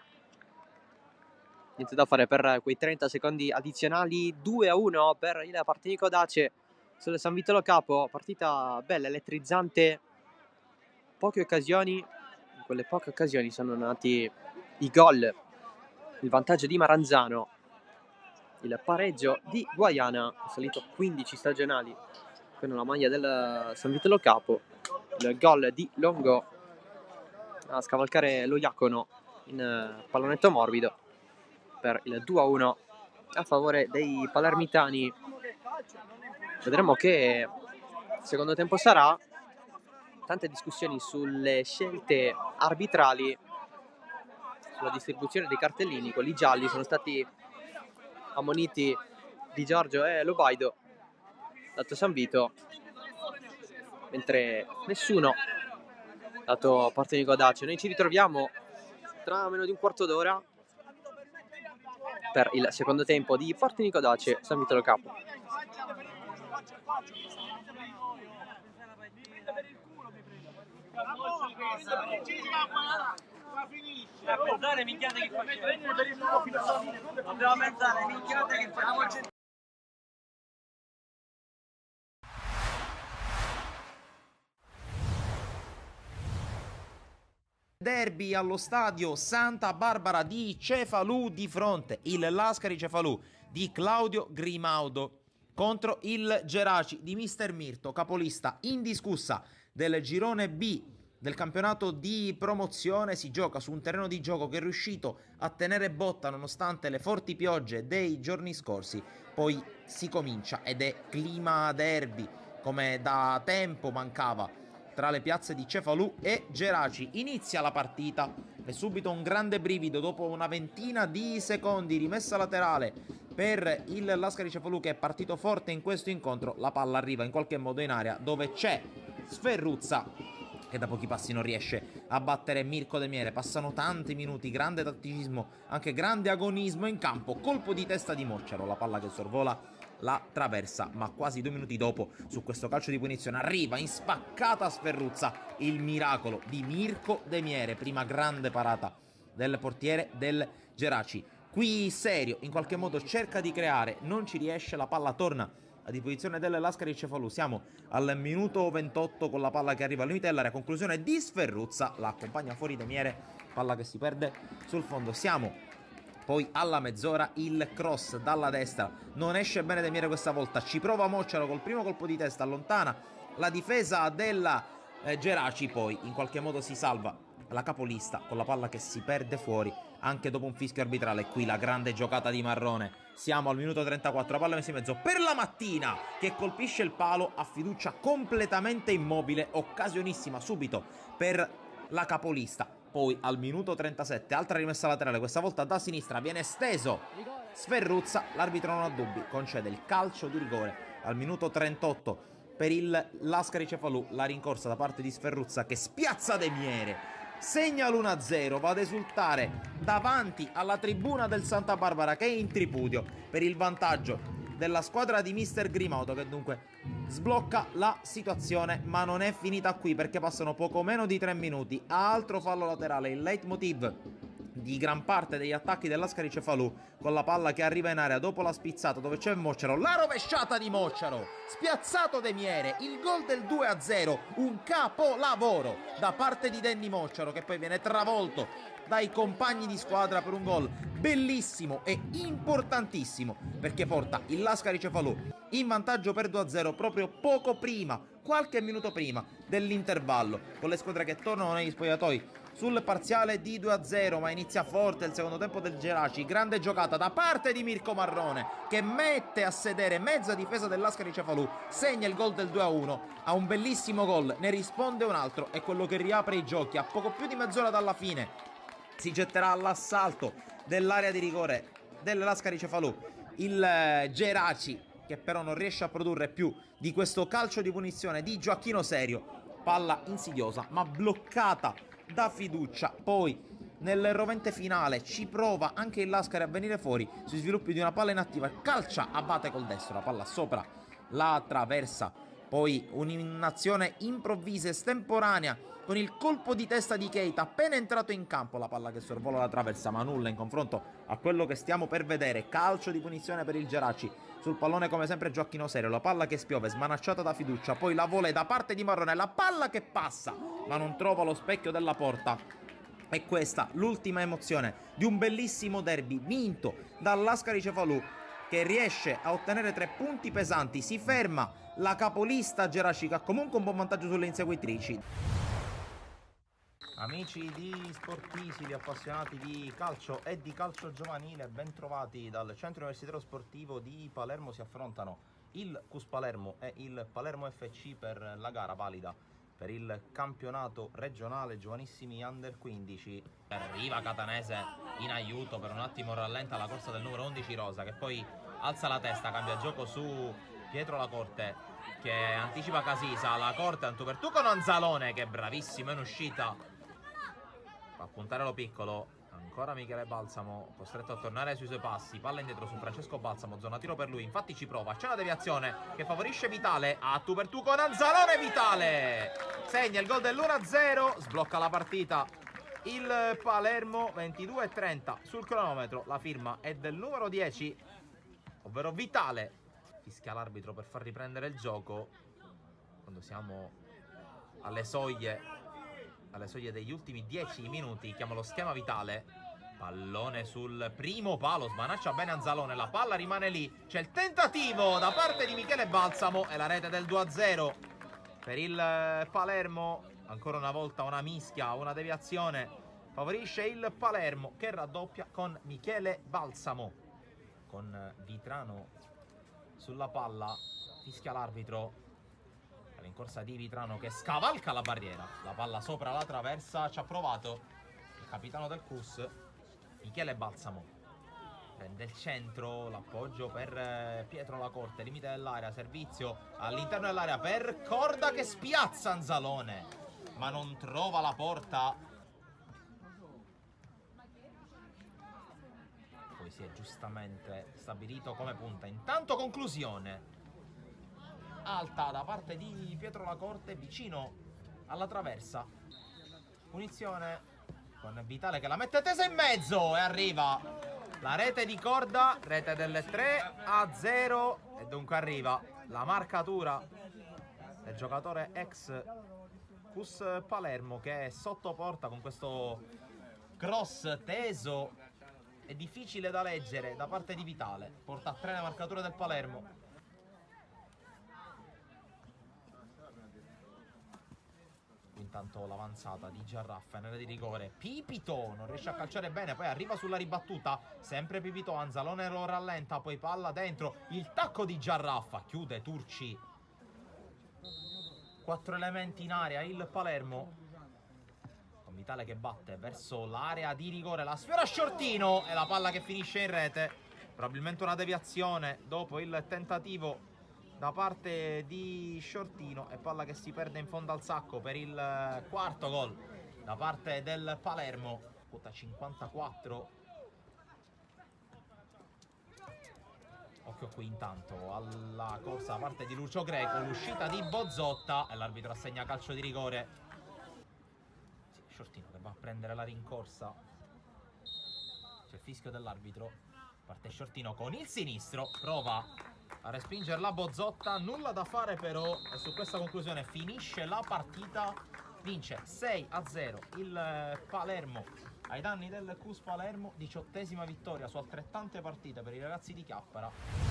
Speaker 2: Niente da fare per quei 30 secondi addizionali. 2-1 per il Partinico Dace sul San Vito Lo Capo. Partita bella, elettrizzante. Poche occasioni. In quelle poche occasioni sono nati i gol. Il vantaggio di Maranzano. Il pareggio di Guaiana. È salito 15 stagionali con la maglia del San Vito Lo Capo. Il gol di Longo. a scavalcare lo Iacono in pallonetto morbido per il 2-1 a favore dei palermitani. Vedremo che secondo tempo sarà. Tante discussioni sulle scelte arbitrali, sulla distribuzione dei cartellini. Quelli gialli sono stati ammoniti Di Giorgio e Lobaido, dato San Vito, mentre nessuno dato Partinico Dacio. Noi ci ritroviamo tra meno di un quarto d'ora per il secondo tempo di Partinico Dace San Vito Lo Capo.
Speaker 3: Pensare minchiate che facciamo. Dobbiamo pensare minchiate che facciamo.
Speaker 4: Derby allo stadio Santa Barbara di Cefalù, di fronte il Lascari Cefalù di Claudio Grimaudo contro il Geraci di Mister Mirto, capolista indiscussa del girone B del campionato di promozione. Si gioca su un terreno di gioco che è riuscito a tenere botta nonostante le forti piogge dei giorni scorsi. Poi si comincia ed è clima derby come da tempo mancava tra le piazze di Cefalù e Geraci. Inizia la partita e subito un grande brivido dopo una ventina di secondi, rimessa laterale per il Lascari Cefalù che è partito forte in questo incontro. La palla arriva in qualche modo in area dove c'è Sferruzza che da pochi passi non riesce a battere Mirko De Miere. Passano tanti minuti, grande tatticismo, anche grande agonismo in campo. Colpo di testa di Mocciaro, la palla che sorvola la traversa, ma quasi 2 minuti dopo su questo calcio di punizione arriva in spaccata Sferruzza il miracolo di Mirko De Miere, prima grande parata del portiere del Geraci. Qui Serio in qualche modo cerca di creare, non ci riesce, la palla torna a disposizione del Lascari Cefalù. Siamo al minuto 28 con la palla che arriva al limite dell'area, conclusione di Sferruzza, la accompagna fuori De Miere, palla che si perde sul fondo. Siamo poi alla mezz'ora, il cross dalla destra, non esce bene De Miere questa volta, ci prova Mocciaro col primo colpo di testa, allontana la difesa della Geraci, poi in qualche modo si salva la capolista con la palla che si perde fuori anche dopo un fischio arbitrale. Qui la grande giocata di Marrone, siamo al minuto 34, la palla messa in mezzo per la Mattina che colpisce il palo a Fiducia completamente immobile, occasionissima subito per la capolista. Poi al minuto 37 altra rimessa laterale, questa volta da sinistra, viene steso Sferruzza, l'arbitro non ha dubbi, concede il calcio di rigore al minuto 38 per il Lascari Cefalù. La rincorsa da parte di Sferruzza che spiazza De Miere, segna l'1-0, va ad esultare davanti alla tribuna del Santa Barbara che è in tripudio per il vantaggio della squadra di Mister Grimaudo, che dunque sblocca la situazione. Ma non è finita qui, perché passano poco meno di 3 minuti. Altro fallo laterale, il leitmotiv di gran parte degli attacchi dell'Ascari Cefalù, con la palla che arriva in area dopo la spizzata dove c'è Mocciaro, la rovesciata di Mocciaro, spiazzato De Miere, il gol del 2-0, un capolavoro da parte di Danny Mocciaro, che poi viene travolto dai compagni di squadra per un gol bellissimo e importantissimo, perché porta il Lascari Cefalù in vantaggio per 2-0 proprio poco prima, qualche minuto prima dell'intervallo, con le squadre che tornano negli spogliatoi sul parziale di 2-0. Ma inizia forte il secondo tempo del Geraci, grande giocata da parte di Mirko Marrone che mette a sedere mezza difesa del Lascari Cefalù, segna il gol del 2-1, a un bellissimo gol ne risponde un altro, è quello che riapre i giochi. A poco più di mezz'ora dalla fine si getterà all'assalto dell'area di rigore del Lascari Cefalù il Geraci, che però non riesce a produrre più di questo calcio di punizione di Gioacchino Serio. Palla insidiosa ma bloccata da Fiducia. Poi nel rovente finale ci prova anche il Lascari a venire fuori sui sviluppi di una palla inattiva, calcia, abbatte col destro la palla sopra la traversa. Poi un'azione improvvisa, estemporanea, con il colpo di testa di Keita appena entrato in campo, la palla che sorvola la traversa, ma nulla in confronto a quello che stiamo per vedere. Calcio di punizione per il Geraci, sul pallone come sempre Gioacchino Serio, la palla che spiove, smanacciata da Fiducia, poi la volley da parte di Marrone, la palla che passa ma non trova lo specchio della porta. E questa l'ultima emozione di un bellissimo derby vinto dall'Ascari Cefalù, che riesce a ottenere 3 punti pesanti. Si ferma la capolista Geraci, che ha comunque un buon vantaggio sulle inseguitrici. Amici di Sportisili, appassionati di calcio e di calcio giovanile, ben trovati dal Centro Universitario Sportivo di Palermo. Si affrontano il CUS Palermo e il Palermo FC per la gara valida per il campionato regionale giovanissimi under 15. Arriva Catanese in aiuto, per un attimo rallenta la corsa del numero 11 Rosa, che poi alza la testa, cambia gioco su Pietro Lacorte, che anticipa Casisa. Lacorte, Antupertu con Anzalone, che è bravissimo in uscita, fa puntare lo piccolo. Ancora Michele Balsamo, costretto a tornare sui suoi passi. Palla indietro su Francesco Balsamo, zona tiro per lui. Infatti ci prova, c'è una deviazione che favorisce Vitale. A tu per tu con Anzalone, Vitale segna il gol dell'1-0, sblocca la partita il Palermo. 22:30 sul cronometro. La firma è del numero 10, ovvero Vitale. Fischia l'arbitro per far riprendere il gioco quando siamo alle soglie degli ultimi 10 minuti. Chiama lo schema Vitale. Pallone sul primo palo, smanaccia bene Anzalone, la palla rimane lì. C'è il tentativo da parte di Michele Balsamo e la rete del 2-0 per il Palermo. Ancora una volta una mischia, una deviazione favorisce il Palermo, che raddoppia con Michele Balsamo. Con Vitrano sulla palla, fischia l'arbitro. Rincorsa di Vitrano che scavalca la barriera, la palla sopra la traversa. Ci ha provato il capitano del CUS, Michele Balsamo. Prende il centro, l'appoggio per Pietro Lacorte, limite dell'area, servizio all'interno dell'area per Corda, che spiazza Anzalone ma non trova la porta. Poi si è giustamente stabilito come punta. Intanto conclusione alta da parte di Pietro Lacorte, vicino alla traversa. Punizione con Vitale che la mette tesa in mezzo e arriva la rete di Corda, rete del 3-0, e dunque arriva la marcatura del giocatore ex CUS Palermo, che è sotto porta con questo cross teso e difficile da leggere da parte di Vitale. Porta a 3 la marcatura del Palermo. Intanto l'avanzata di Giarraffa in area di rigore. Pipito non riesce a calciare bene, poi arriva sulla ribattuta. Sempre Pipito, Anzalone lo rallenta, poi palla dentro. Il tacco di Giarraffa, chiude Turci. 4 elementi in area il Palermo, con Vitale che batte verso l'area di rigore. La sfera a Sciortino e la palla che finisce in rete. Probabilmente una deviazione dopo il tentativo da parte di Sciortino, e palla che si perde in fondo al sacco per il quarto gol da parte del Palermo. Quota 54. Occhio qui intanto alla corsa da parte di Lucio Greco, l'uscita di Bozzotta e l'arbitro assegna calcio di rigore. Sì, Sciortino che va a prendere la rincorsa. C'è il fischio dell'arbitro. Parte Sciortino con il sinistro, prova a respingere la Bozzotta, nulla da fare però, e su questa conclusione finisce la partita. Vince 6-0 il Palermo ai danni del CUS Palermo, 18ª vittoria su altrettante partite per i ragazzi di Chiappara.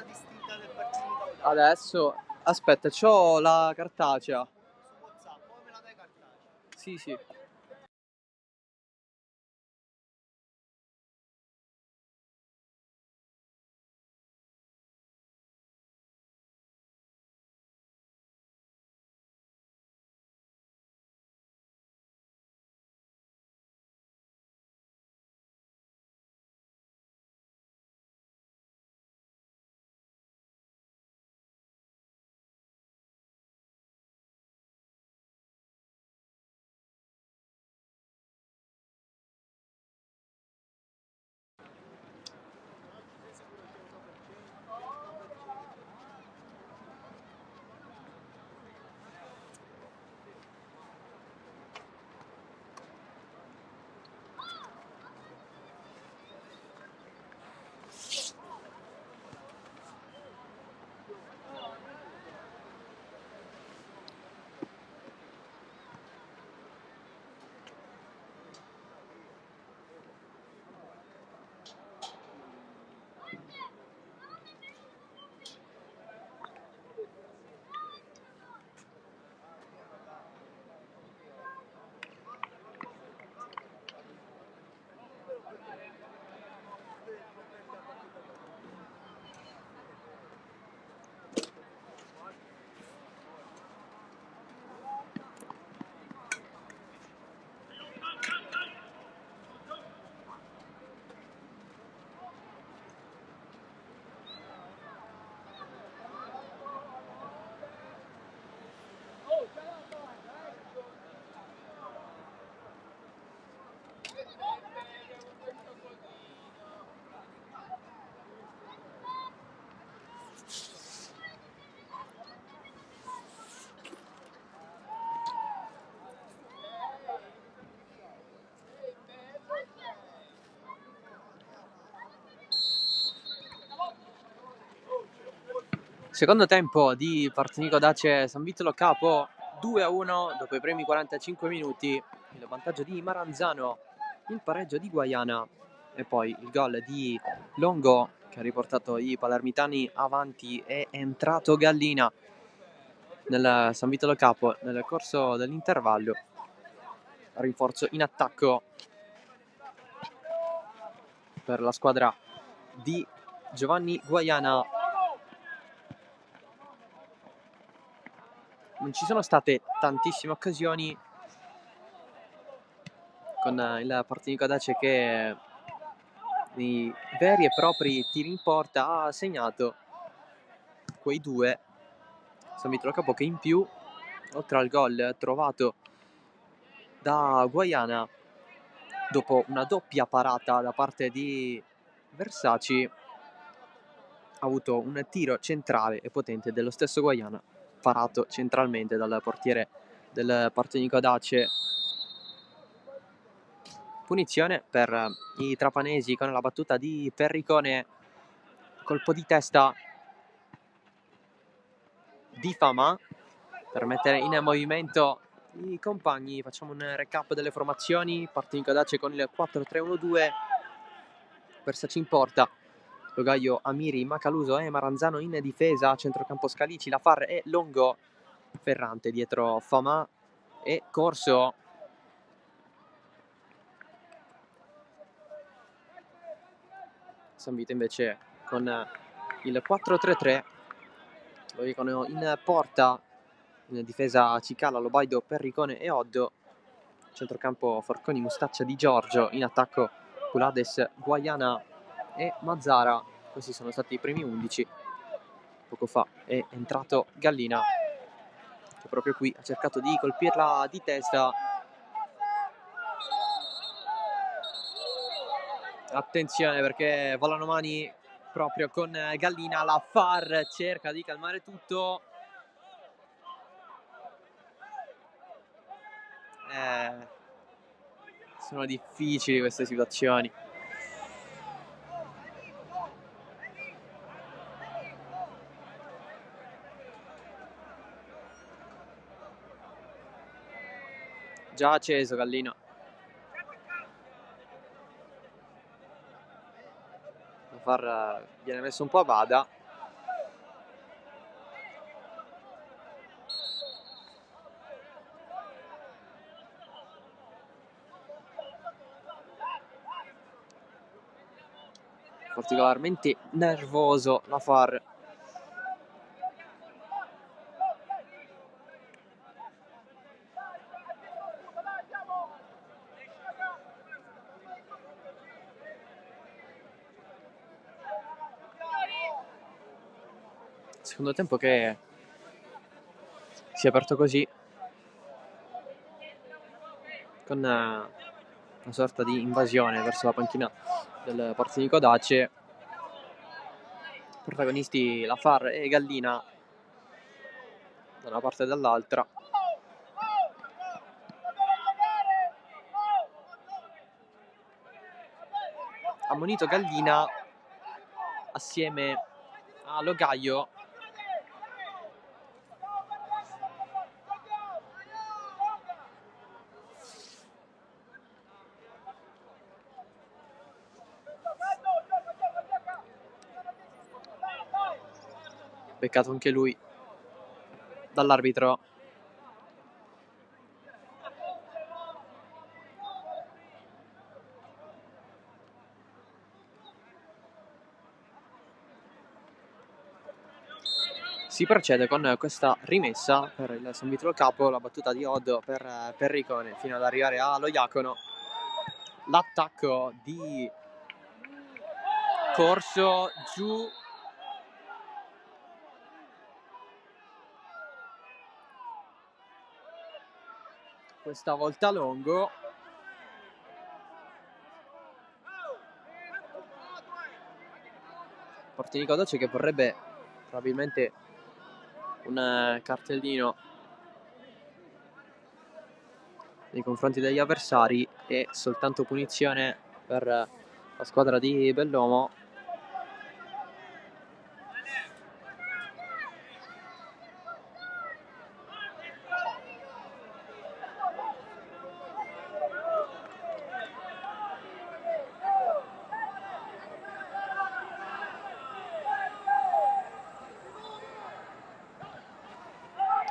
Speaker 3: distinta del partito?
Speaker 2: Adesso, aspetta, c'ho la cartacea.
Speaker 3: Su WhatsApp, come me la dai cartacea?
Speaker 2: Sì, sì. Secondo tempo di Partinico Dace San Vito Lo Capo, 2-1 dopo i primi 45 minuti, il vantaggio di Maranzano, il pareggio di Guaiana e poi il gol di Longo che ha riportato i palermitani avanti. È entrato Gallina nel San Vito Lo Capo nel corso dell'intervallo, rinforzo in attacco per la squadra di Giovanni Guaiana. Non ci sono state tantissime occasioni con il Partinico Dace che i veri e propri tiri in porta ha segnato quei due San Vito Lo Capo, che in più, oltre al gol trovato da Guaiana dopo una doppia parata da parte di Versaci, ha avuto un tiro centrale e potente dello stesso Guaiana, parato centralmente dal portiere del Partinico Dace. Punizione per i trapanesi con la battuta di Perricone, colpo di testa di Fama per mettere in movimento i compagni. Facciamo un recap delle formazioni. Partinico Dace con il 4-3-1-2, Versace in porta, Logaio, Amiri, Macaluso e Maranzano in difesa, centrocampo Scalici, Lafar e Longo, Ferrante dietro Fama e Corso. San Vito invece con il 4-3-3, lo dicono in porta, in difesa Cicala, Lobaido, Perricone e Oddo, centrocampo Forconi, Mustaccia, Di Giorgio, in attacco Pulades, Guaiana e Mazzara. Questi sono stati i primi 11. Poco fa è entrato Gallina, che proprio qui ha cercato di colpirla di testa. Attenzione perché volano mani proprio con Gallina. La Far cerca di calmare tutto. Sono difficili queste situazioni. Già acceso Gallina. La Far viene messo un po' a bada. particolarmente nervoso la Far. Secondo tempo che si è aperto così, con una sorta di invasione verso la panchina del Partinico Dace. Protagonisti la Far e Gallina da una parte e dall'altra. Ammonito Gallina assieme a Logaio. Peccato anche lui dall'arbitro. Si procede con questa rimessa per il San Vito Lo Capo, la battuta di Oddo per Perricone fino ad arrivare allo Iacono. L'attacco di Corso giù. Questa volta Longo. Partinico Dace che vorrebbe probabilmente un cartellino nei confronti degli avversari e soltanto punizione per la squadra di Bellomo.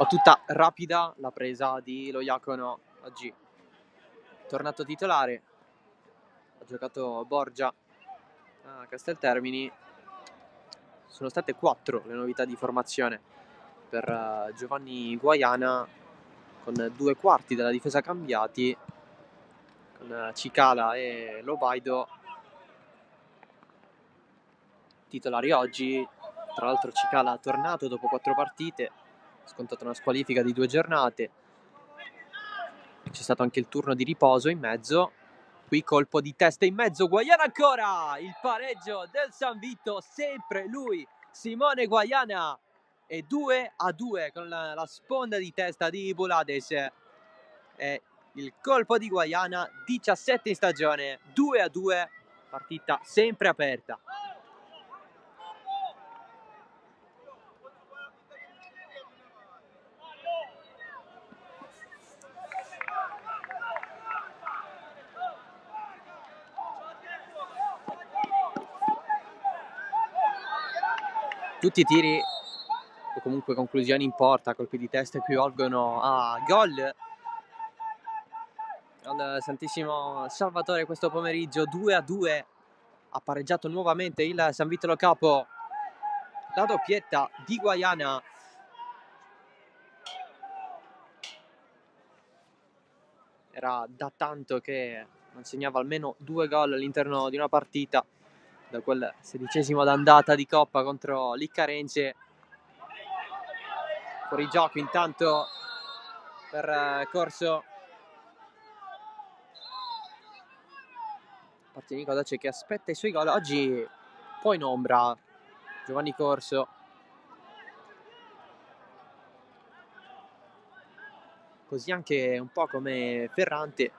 Speaker 2: Tutta rapida la presa di Loiacono oggi. Tornato titolare, ha giocato Borgia a Casteltermini. Sono state 4 le novità di formazione per Giovanni Guaiana, con 2 quarti della difesa cambiati, con Cicala e Lobaido titolari oggi. Tra l'altro Cicala tornato dopo 4 partite, scontato una squalifica di 2 giornate. C'è stato anche il turno di riposo in mezzo. Qui colpo di testa in mezzo, Guaiana ancora! Il pareggio del San Vito, sempre lui, Simone Guaiana. E 2-2 con la sponda di testa di Bulades. E il colpo di Guaiana, 17 in stagione, 2-2, partita sempre aperta. Tutti i tiri o comunque conclusioni in porta, colpi di testa equivalgono a gol al Santissimo Salvatore questo pomeriggio. 2-2, ha pareggiato nuovamente il San Vito Lo Capo. La doppietta di Guaiana. Era da tanto che non segnava almeno 2 gol all'interno di una partita, da quel 16° d'andata di Coppa contro Liccarense. Fuori gioco intanto per Corso. Partinico Dace che aspetta i suoi gol. Oggi poi in ombra Giovanni Corso. Così anche un po' come Ferrante.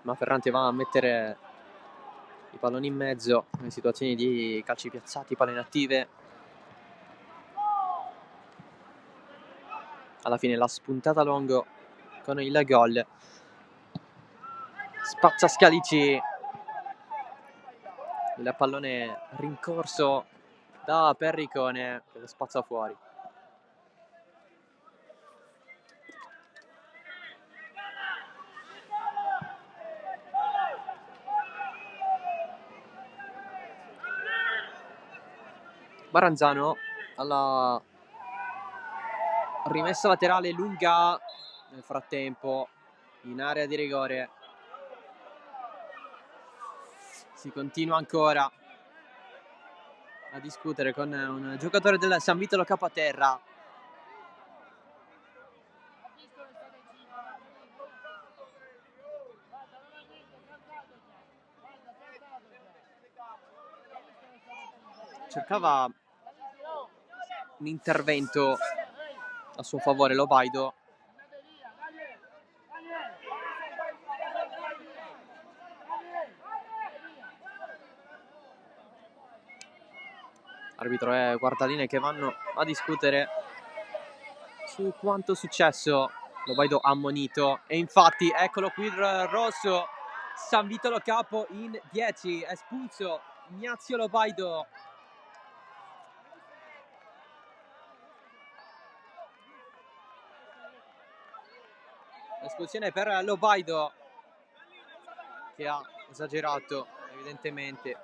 Speaker 2: Ma Ferrante va a mettere i palloni in mezzo in situazioni di calci piazzati, palle inattive. Alla fine la spuntata Longo con il gol. Spazza Scalici. Il pallone rincorso da Perricone che lo spazza fuori. Maranzano alla rimessa laterale lunga. Nel frattempo in area di rigore si continua ancora a discutere con un giocatore del San Vito, lo capo a terra. Cercava un intervento a suo favore Lobaido. Arbitro e guardaline che vanno a discutere su quanto successo. Lobaido ammonito e infatti eccolo qui il rosso. San Vito lo capo in 10, espulso Ignazio Lobaido. Espulsione per Lobaido, che ha esagerato evidentemente.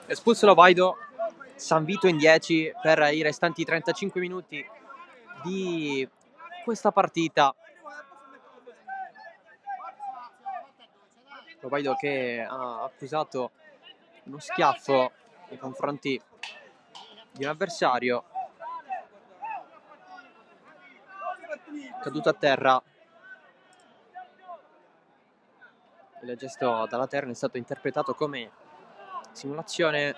Speaker 2: Espulso Lobaido, San Vito in 10 per i restanti 35 minuti di questa partita. Lobaido che ha accusato uno schiaffo nei confronti di un avversario, caduto a terra. Il gesto dalla terra è stato interpretato come simulazione.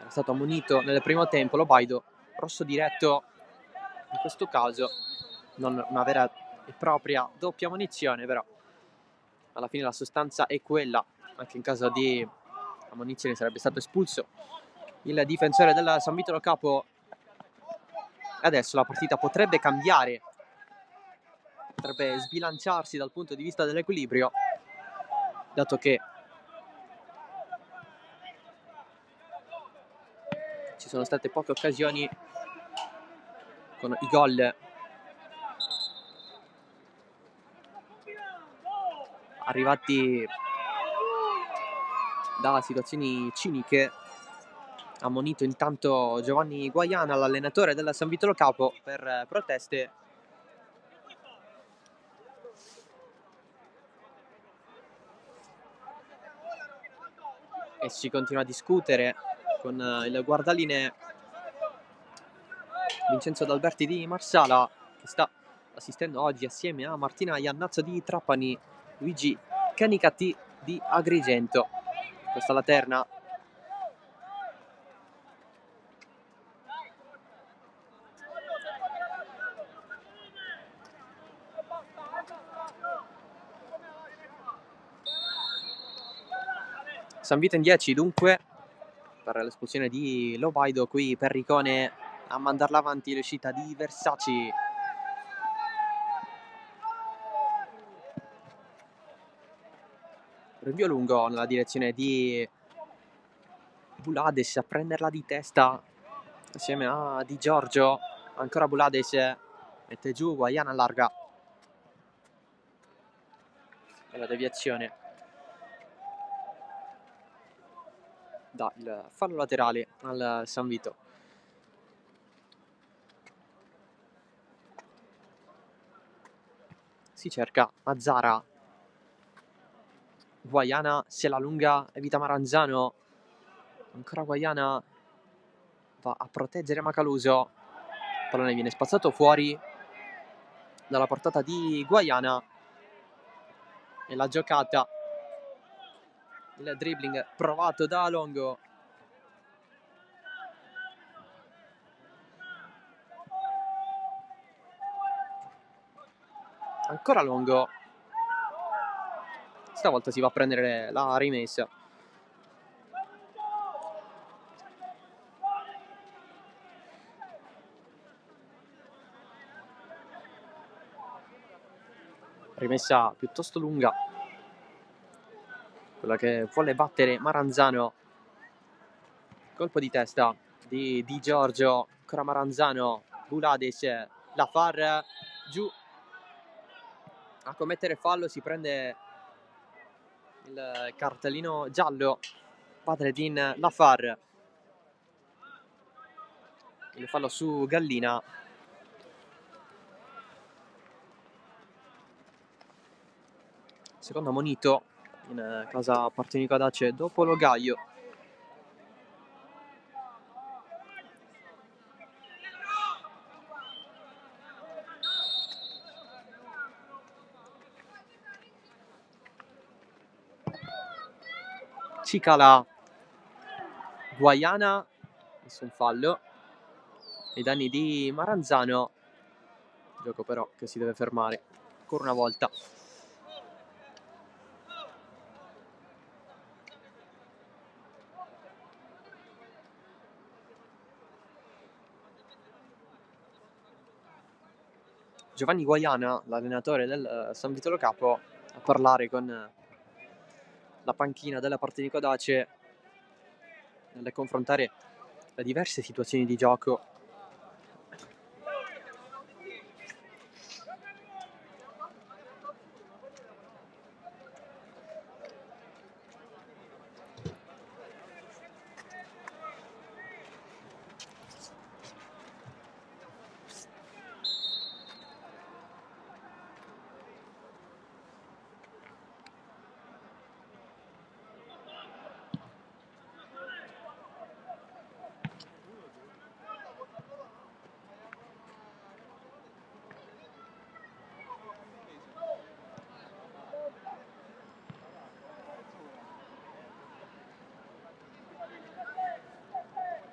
Speaker 2: Era stato ammonito nel primo tempo Lobaido, rosso diretto in questo caso, non una vera e propria doppia ammonizione, però alla fine la sostanza è quella. Anche in caso di ammonizione sarebbe stato espulso il difensore del San Vito Lo Capo. Adesso la partita potrebbe cambiare, potrebbe sbilanciarsi dal punto di vista dell'equilibrio, dato che ci sono state poche occasioni con i gol arrivati da situazioni ciniche. Ammonito intanto Giovanni Guaiana, l'allenatore del San Vito Lo Capo, per proteste. E si continua a discutere con il guardaline Vincenzo D'Alberti di Marsala, che sta assistendo oggi assieme a Martina Iannazzo di Trapani, Luigi Canicati di Agrigento. Questa Laterna. San Vito in 10 dunque per l'espulsione di Lobaido. Qui Perricone a mandarla avanti, l'uscita di Versaci. Rinvio lungo nella direzione di Bulades a prenderla di testa assieme a Di Giorgio. Ancora Bulades, mette giù, Guaiana allarga. E la deviazione dà il fallo laterale al San Vito. Si cerca Mazzara. Guaiana se la lunga, evita Maranzano. Ancora Guaiana va a proteggere Macaluso. Il pallone viene spazzato fuori dalla portata di Guaiana. E la giocata, il dribbling provato da Longo. Ancora Longo. Stavolta si va a prendere la rimessa. Rimessa piuttosto lunga, quella che vuole battere Maranzano. Colpo di testa di Giorgio. Ancora Maranzano. Bulades. Lafar giù a commettere fallo. Si prende il cartellino giallo Badreddin Lafar. Il fallo su Gallina. Secondo ammonito in casa Partinico Adace dopo Logaio. Cicala. Guaiana. Nessun fallo. I danni di Maranzano. Gioco però che si deve fermare ancora una volta. Giovanni Guaiana, l'allenatore del San Vitolo Capo, a parlare con la panchina della Partinico Adace nel confrontare le diverse situazioni di gioco.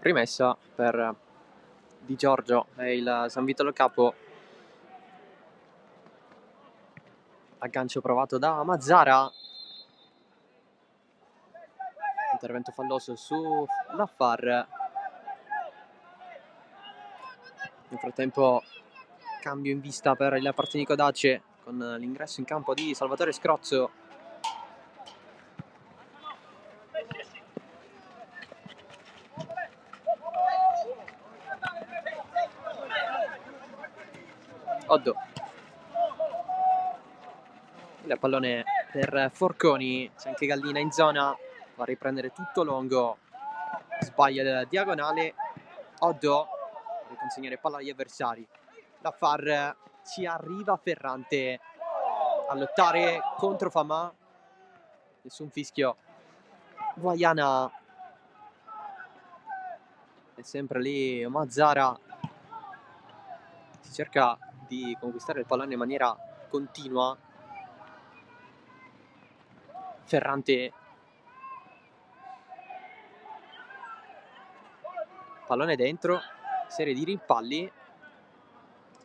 Speaker 2: Rimessa per Di Giorgio e il San Vitolo Capo. Aggancio provato da Mazzara. Intervento falloso su Lafar. Nel frattempo cambio in vista per il Partinico Adace con l'ingresso in campo di Salvatore Scrozzo. Oddo. Il pallone per Forconi. C'è anche Gallina in zona. Va a riprendere tutto Longo. Sbaglia il diagonale. Oddo. Per consegnare palla agli avversari. Lafar ci arriva Ferrante a lottare contro Famà. Nessun fischio. Guaiana. È sempre lì Mazzara. Si cerca di conquistare il pallone in maniera continua. Ferrante. Pallone dentro. Serie di rimpalli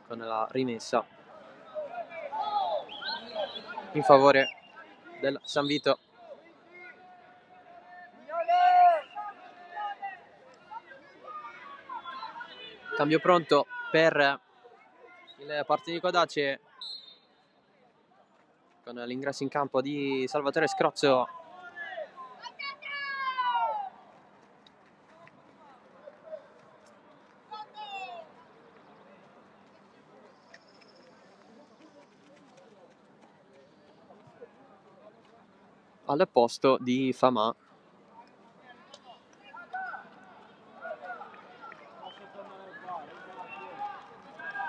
Speaker 2: con la rimessa in favore del San Vito. Cambio pronto per il Partinico Adace con l'ingresso in campo di Salvatore Scrozzo. Al posto di Famà.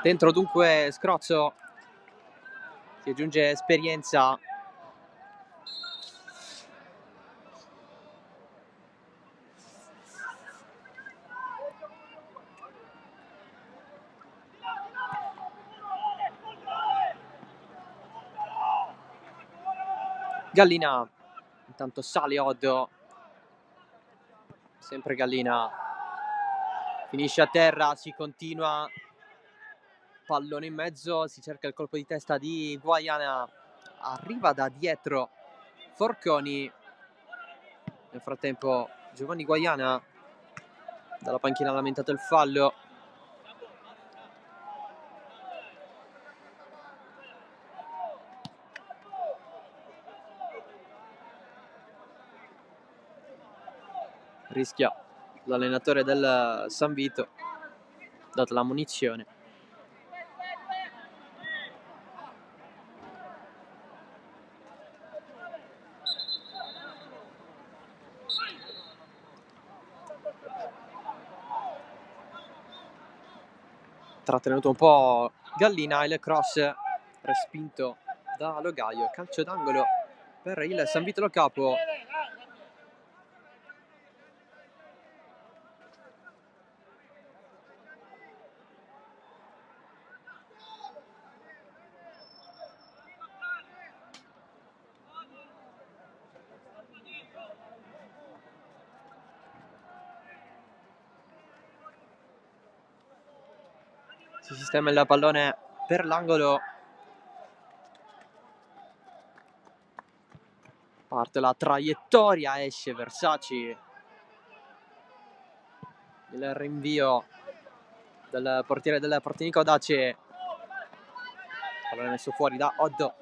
Speaker 2: Dentro dunque Scrozzo. Si aggiunge esperienza Gallina, intanto sale Oddo, sempre Gallina, finisce a terra, si continua, pallone in mezzo, si cerca il colpo di testa di Guaiana, arriva da dietro Forconi, nel frattempo Giovanni Guaiana dalla panchina ha lamentato il fallo. Rischia l'allenatore del San Vito, data la munizione. Trattenuto un po' Gallina, il cross respinto da Logaio, calcio d'angolo per il San Vito Lo Capo. Si sistema il pallone per l'angolo. Parte la traiettoria, esce Versace. Il rinvio del portiere del Portinico Dace. Pallone messo fuori da Oddo.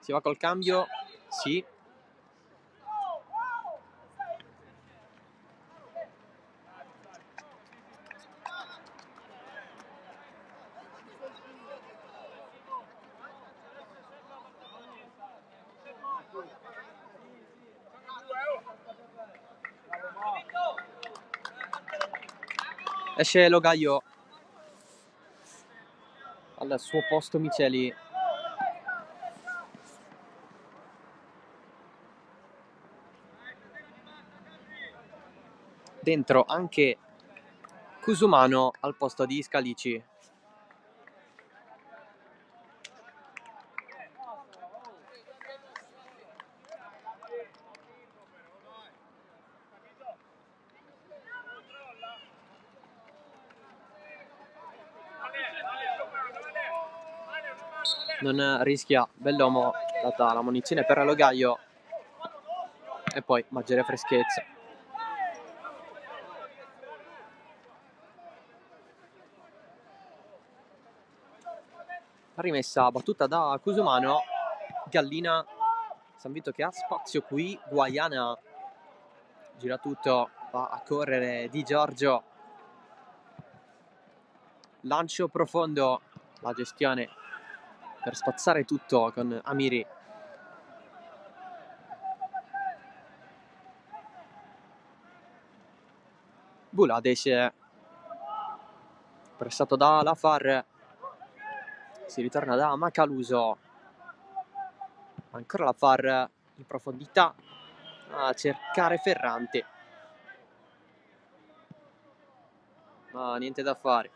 Speaker 2: Si va col cambio? Sì. Esce Logaio, al suo posto Miceli. Dentro anche Cusumano al posto di Scalici. Non rischia Bellomo, data la munizione per Logaio, e poi maggiore freschezza. Rimessa battuta da Cusumano. Gallina, San Vito che ha spazio qui. Guaiana gira tutto, va a correre Di Giorgio, lancio profondo, la gestione per spazzare tutto con Amiri. Bulades, pressato da Lafar, si ritorna da Macaluso, ancora Lafar in profondità a cercare Ferrante, ma niente da fare.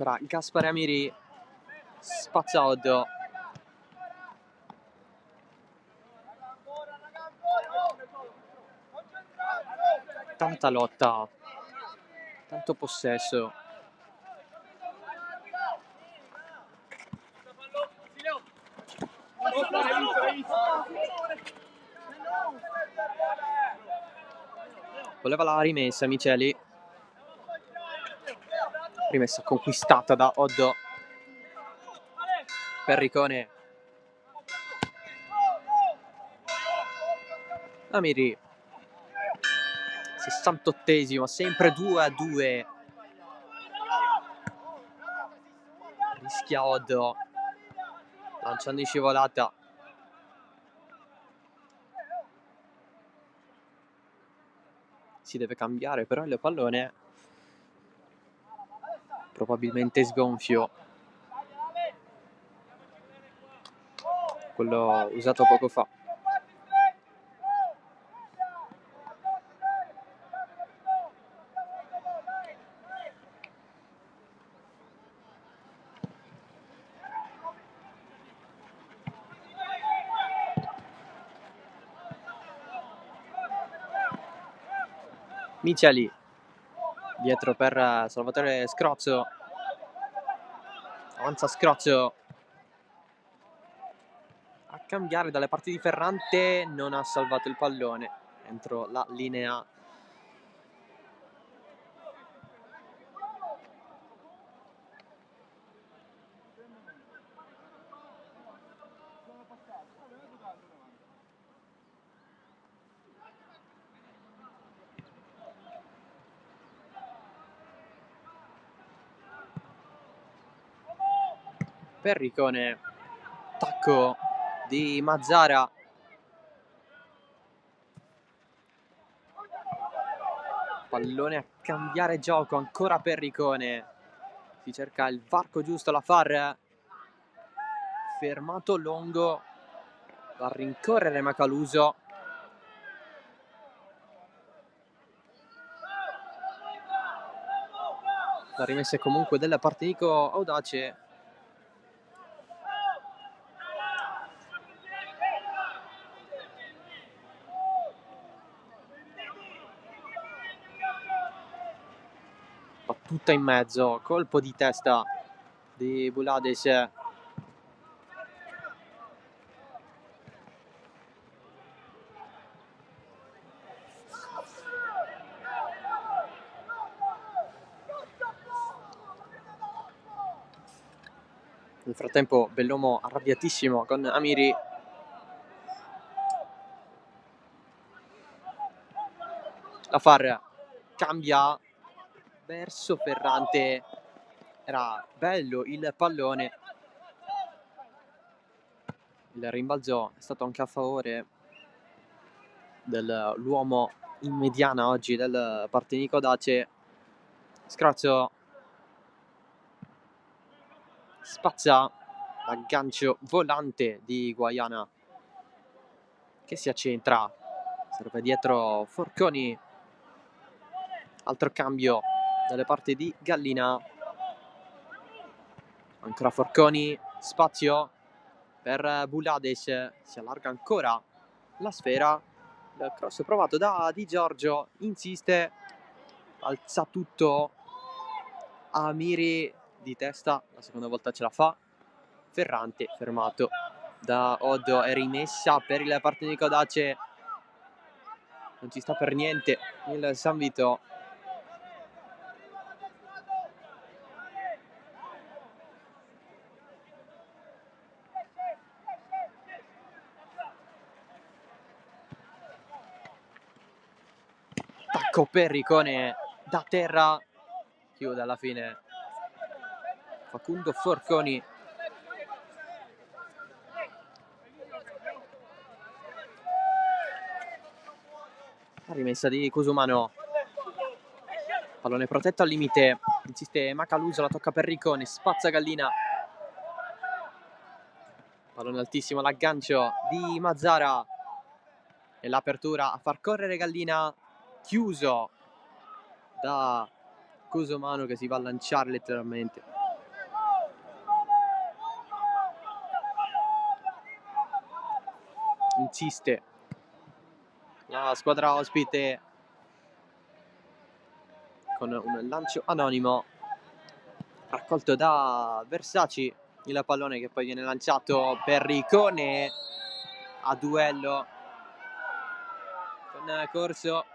Speaker 2: Ancora Gaspare Amiri, spazza Oddo. Tanta lotta, tanto possesso. Voleva la rimessa Miceli. Rimessa conquistata da Oddo. Perricone. Amiri. 68esimo, sempre 2-2. Rischia Oddo, lanciando in scivolata. Si deve cambiare però il pallone, probabilmente sgonfio. quello usato poco fa. Miceli dietro per Salvatore Scrozzo, avanza Scrozzo a cambiare dalle parti di Ferrante, non ha salvato il pallone entro la linea. Perricone, attacco di Mazzara, pallone a cambiare gioco, ancora Perricone, si cerca il varco giusto, la Far, fermato Longo, va a rincorrere Macaluso, la rimessa è comunque della parte di Nico Audace. Battuta in mezzo, colpo di testa di Bulades. Nel frattempo Bellomo arrabbiatissimo con Amiri. La Far cambia verso Ferrante, era bello il pallone, il rimbalzo è stato anche a favore dell'uomo in mediana oggi del Partinico Dace. Scrazio spazza l'aggancio volante di Guaiana che si accentra, serve dietro Forconi, altro cambio dalle parti di Gallina, ancora Forconi, spazio per Bulades, si allarga ancora la sfera, il cross provato da Di Giorgio, insiste, alza tutto Amiri di testa, la seconda volta ce la fa, Ferrante fermato da Oddo, è rimessa per il Partinico Dace, non ci sta per niente il San Vito. Attacco Perricone da terra, chiude alla fine Facundo Forconi. La rimessa di Cusumano, pallone protetto al limite, insiste Macaluso, la tocca Perricone, spazza Gallina, pallone altissimo, l'aggancio di Mazzara e l'apertura a far correre Gallina, chiuso da Cusumano che si va a lanciare letteralmente. Insiste la squadra ospite con un lancio anonimo raccolto da Versaci, il pallone che poi viene lanciato Perricone a duello con Corso.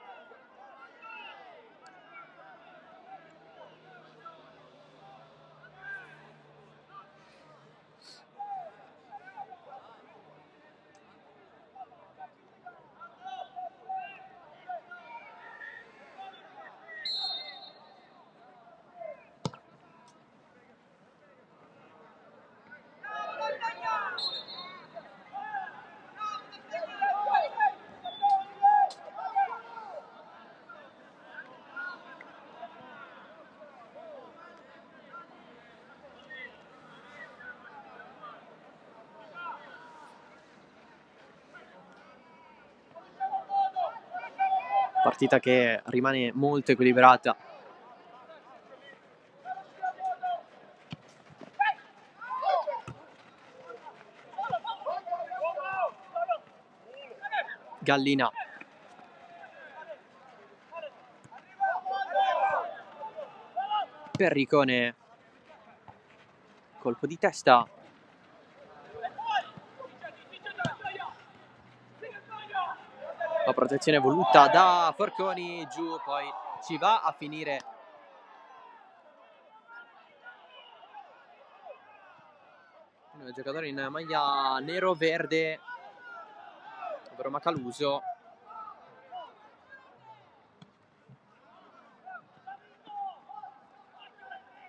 Speaker 2: Partita che rimane molto equilibrata. Gallina. Perricone. Colpo di testa. La protezione voluta da Forconi, giù, poi ci va a finire un giocatore in maglia nero-verde, ovvero Macaluso.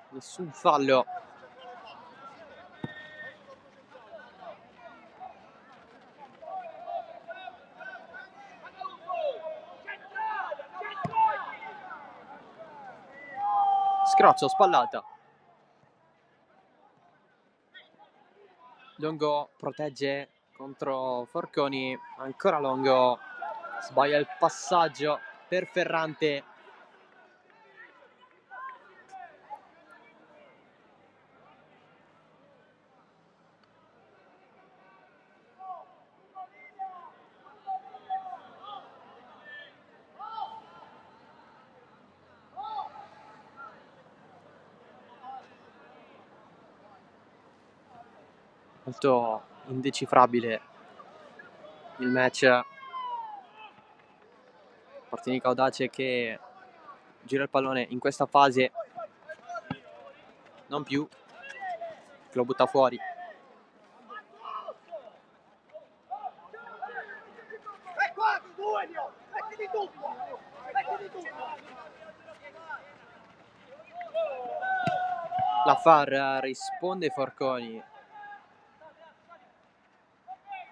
Speaker 2: Nessun fallo. Scroccio, spallata. Longo protegge contro Forconi, ancora Longo, sbaglia il passaggio per Ferrante. Molto indecifrabile il match. Martinica Audace che gira il pallone in questa fase, non più, che lo butta fuori. La Far risponde Forconi.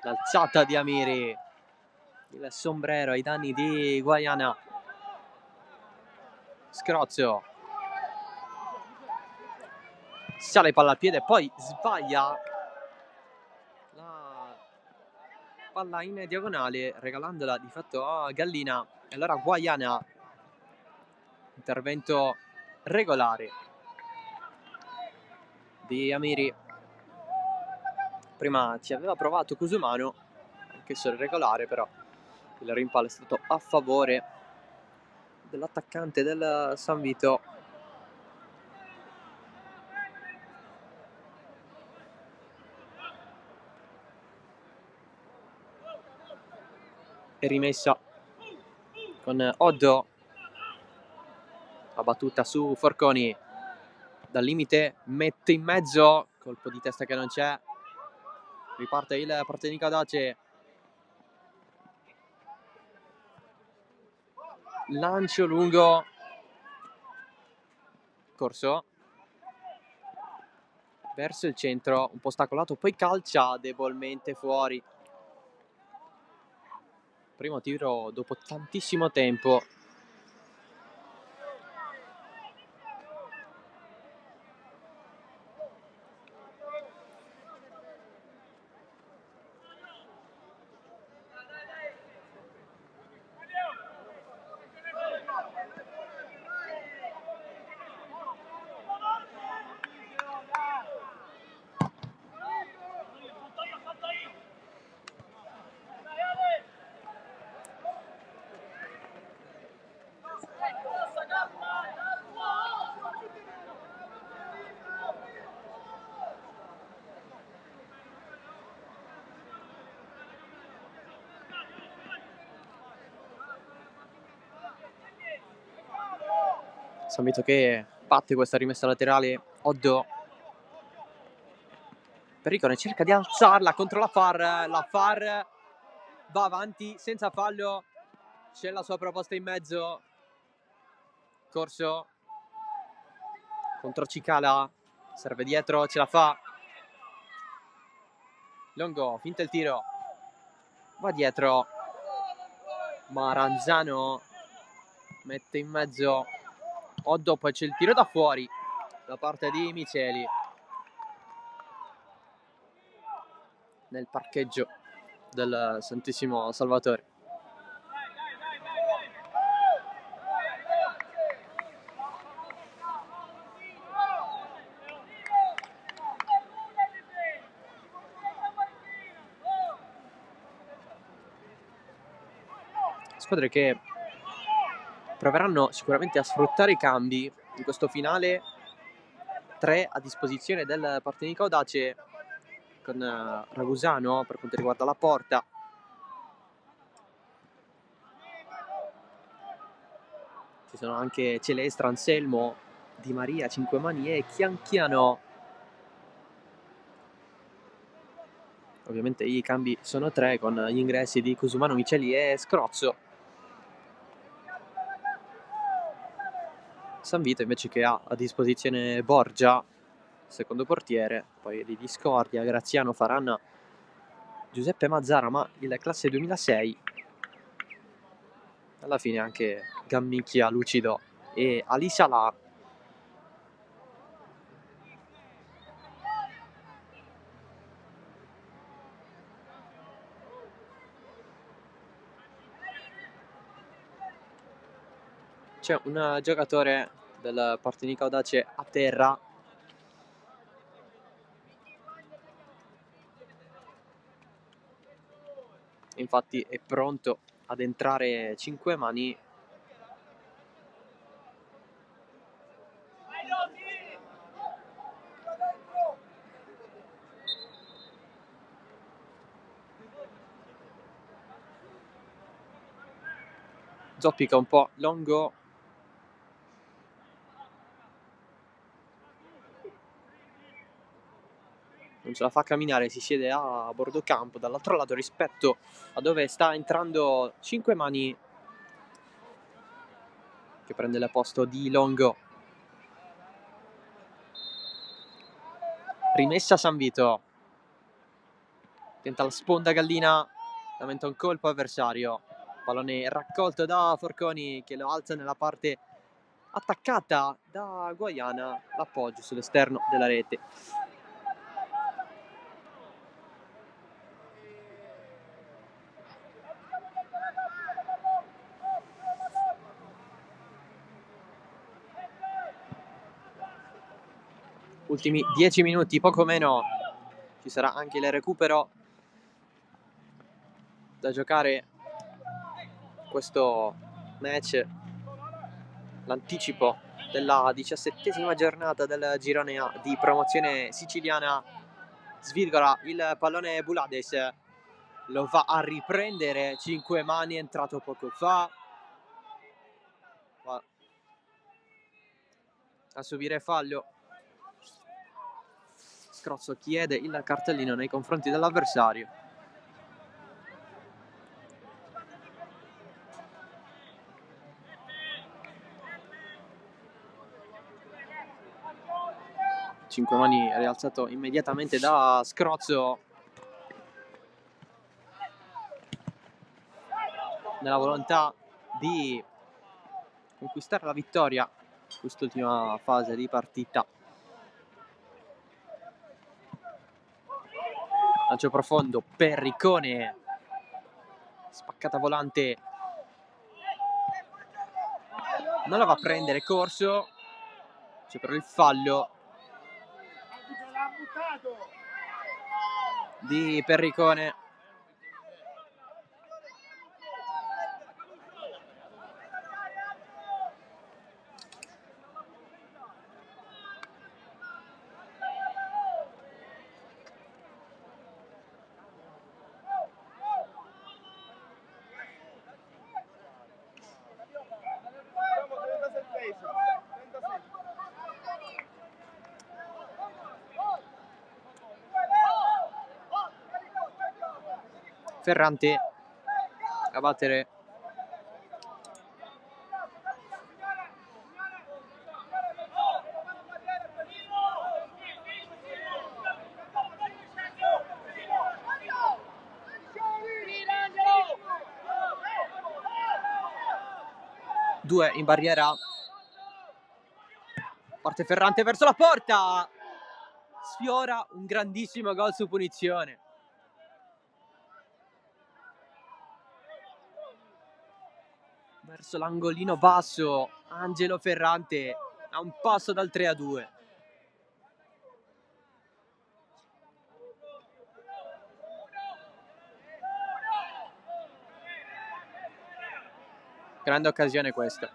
Speaker 2: L'alzata di Amiri, il sombrero ai danni di Guaiana. Scrozio, sale palla al piede, poi sbaglia la palla in diagonale, regalandola di fatto a Gallina. E allora Guaiana, intervento regolare di Amiri. Prima ci aveva provato Cusumano, anche se regolare, però il rimpallo è stato a favore dell'attaccante del San Vito. E rimessa con Oddo, la battuta su Forconi dal limite, mette in mezzo, colpo di testa che non c'è, riparte il Martinica Audace, lancio lungo, corso verso il centro, un po' ostacolato, poi calcia debolmente fuori. Primo tiro dopo tantissimo tempo. San Vito che batte questa rimessa laterale. Oddo, Perricone cerca di alzarla contro la Far. La Far va avanti senza fallo, c'è la sua proposta in mezzo. Corso contro Cicala, serve dietro, ce la fa. Longo, finta il tiro, va dietro, Maranzano mette in mezzo Oddo, poi c'è il tiro da fuori da parte di Miceli nel parcheggio del Santissimo Salvatore. squadre che proveranno sicuramente a sfruttare i cambi in questo finale. 3 a disposizione del Partinico Audace, con Ragusano per quanto riguarda la porta. Ci sono anche Celestra, Anselmo, Di Maria, Cinquemani e Chianchiano. Ovviamente i cambi sono 3, con gli ingressi di Cusumano, Miceli e Scrozzo. San Vito invece che ha a disposizione Borgia, secondo portiere, poi di Discordia, Graziano, Faranna, Giuseppe Mazzara, ma il classe 2006. Alla fine anche Gammicchia, Lucido e Ali Salah. C'è un giocatore del Partinico Audace a terra. Infatti è pronto ad entrare Cinquemani. Zoppica un po' Longo. Non ce la fa camminare, si siede a bordo campo dall'altro lato rispetto a dove sta entrando Cinquemani, che prende il posto di Longo. Rimessa San Vito, tenta la sponda Gallina, lamenta un colpo avversario, pallone raccolto da Forconi che lo alza nella parte attaccata da Guaiana, l'appoggio sull'esterno della rete. Ultimi 10 minuti, poco meno, ci sarà anche il recupero da giocare questo match, l'anticipo della 17ª giornata del girone A di promozione siciliana. Svirgola il pallone Bulades, lo va a riprendere Cinquemani, è entrato poco fa, va a subire fallo. Scrozzo chiede il cartellino nei confronti dell'avversario. Cinquemani rialzato immediatamente da Scrozzo, nella volontà di conquistare la vittoria in quest'ultima fase di partita. Lancio profondo, Perricone, spaccata volante, non la va a prendere, corso, c'è però il fallo di Perricone. Ferrante a battere due in barriera, parte Ferrante verso la porta, sfiora un grandissimo gol su punizione. Verso l'angolino basso, Angelo Ferrante a un passo dal 3-2. Grande occasione questa.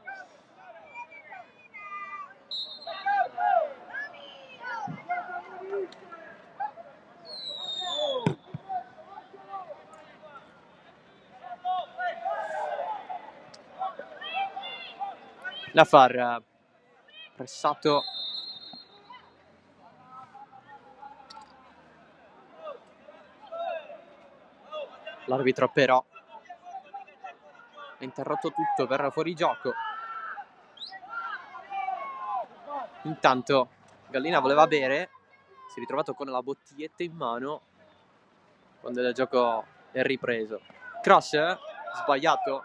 Speaker 2: Da far pressato l'arbitro, però ha interrotto tutto per fuorigioco. Intanto Gallina voleva bere, si è ritrovato con la bottiglietta in mano quando il gioco è ripreso. Cross sbagliato.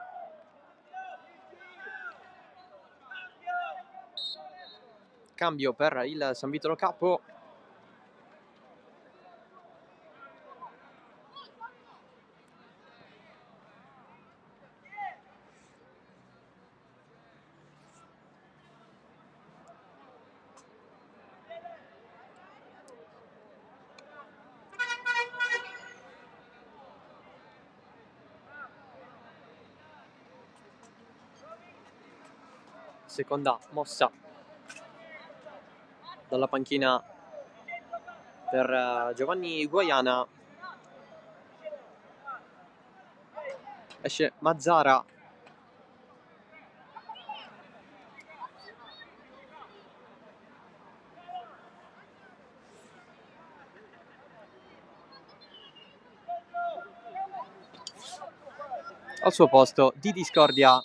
Speaker 2: Cambio per il San Vitolo Capo. Seconda mossa dalla panchina per Giovanni Guaiana. Esce Mazzara. Al suo posto di Discordia.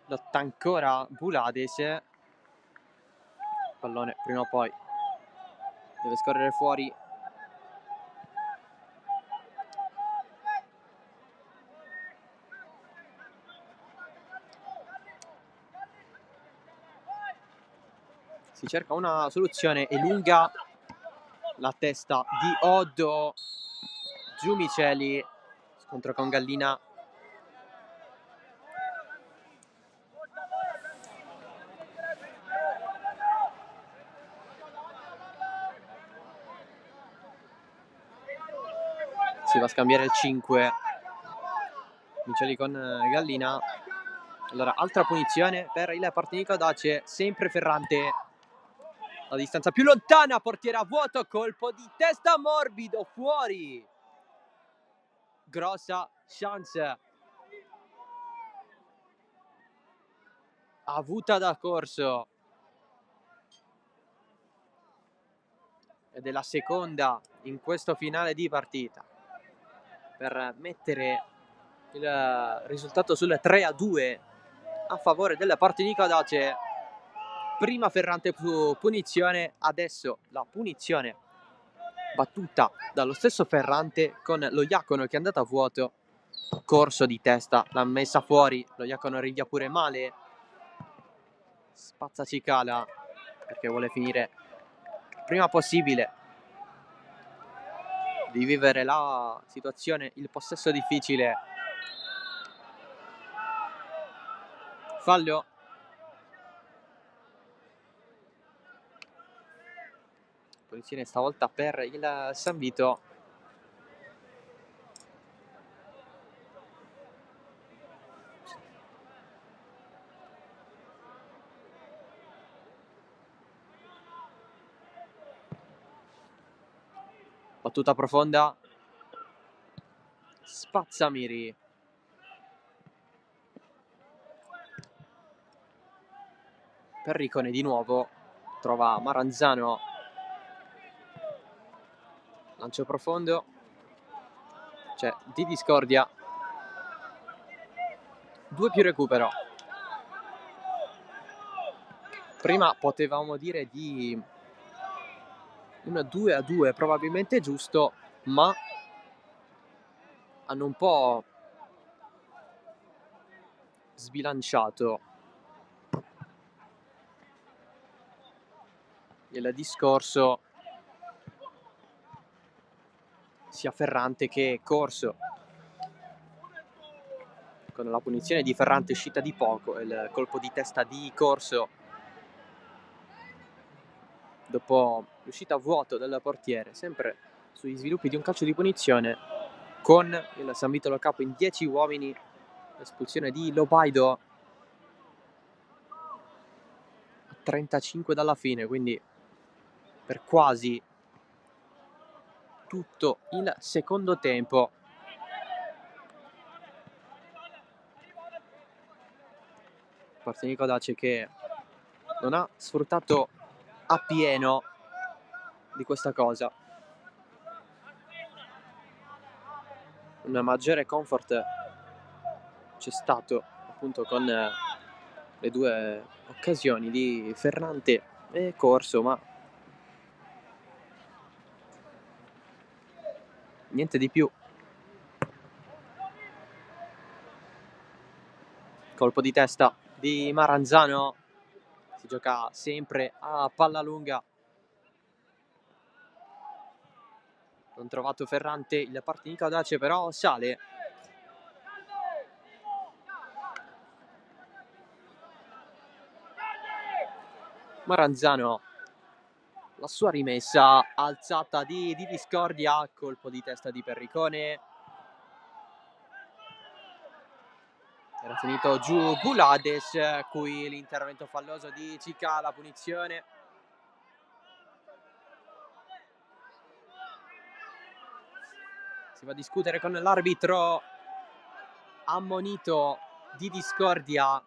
Speaker 2: Lotta ancora Bulades. Pallone prima o poi deve scorrere fuori. Si cerca una soluzione, è lunga la testa di Oddo. Giumiceli, scontro con Gallina. Si va a scambiare il 5. Giumiceli con Gallina. Allora, altra punizione per il Partinico Dace, sempre Ferrante. La distanza più lontana, portiere a vuoto, colpo di testa morbido, fuori. Grossa chance avuta da Corso. Ed è la seconda in questo finale di partita per mettere il risultato sul 3-2 a favore del Partinico Dace. Prima Ferrante su punizione, adesso la punizione battuta dallo stesso Ferrante con lo Iacono che è andato a vuoto. Corso di testa, l'ha messa fuori, lo Iacono arriva pure male. Spazza Cicala perché vuole finire prima possibile di vivere la situazione, il possesso difficile. Fallo. Punizione stavolta per il San Vito. Battuta profonda. Spazzamiri. Perricone di nuovo. Trova Maranzano. Lancio profondo. C'è di Discordia. 2 più recupero. Prima potevamo dire di un 2-2 probabilmente giusto, ma hanno un po' sbilanciato il discorso sia Ferrante che Corso. con la punizione di Ferrante uscita di poco, il colpo di testa di Corso dopo l'uscita a vuoto del portiere, sempre sugli sviluppi di un calcio di punizione, con il San Vitolo capo in 10 uomini, l'espulsione di Lobaido a 35 dalla fine, quindi per quasi tutto il secondo tempo. Partinico Dace che non ha sfruttato appieno di questa cosa. Un maggiore comfort c'è stato appunto con le due occasioni di Ferrante e Corso, ma niente di più. Colpo di testa di Maranzano, si gioca sempre a palla lunga. Non trovato Ferrante, il Partinico Audace però sale. Maranzano, la sua rimessa alzata di Discordia, colpo di testa di Perricone. Era finito giù Bulades, qui l'intervento falloso di Cica, la punizione. Si va a discutere con l'arbitro, ammonito di Discordia.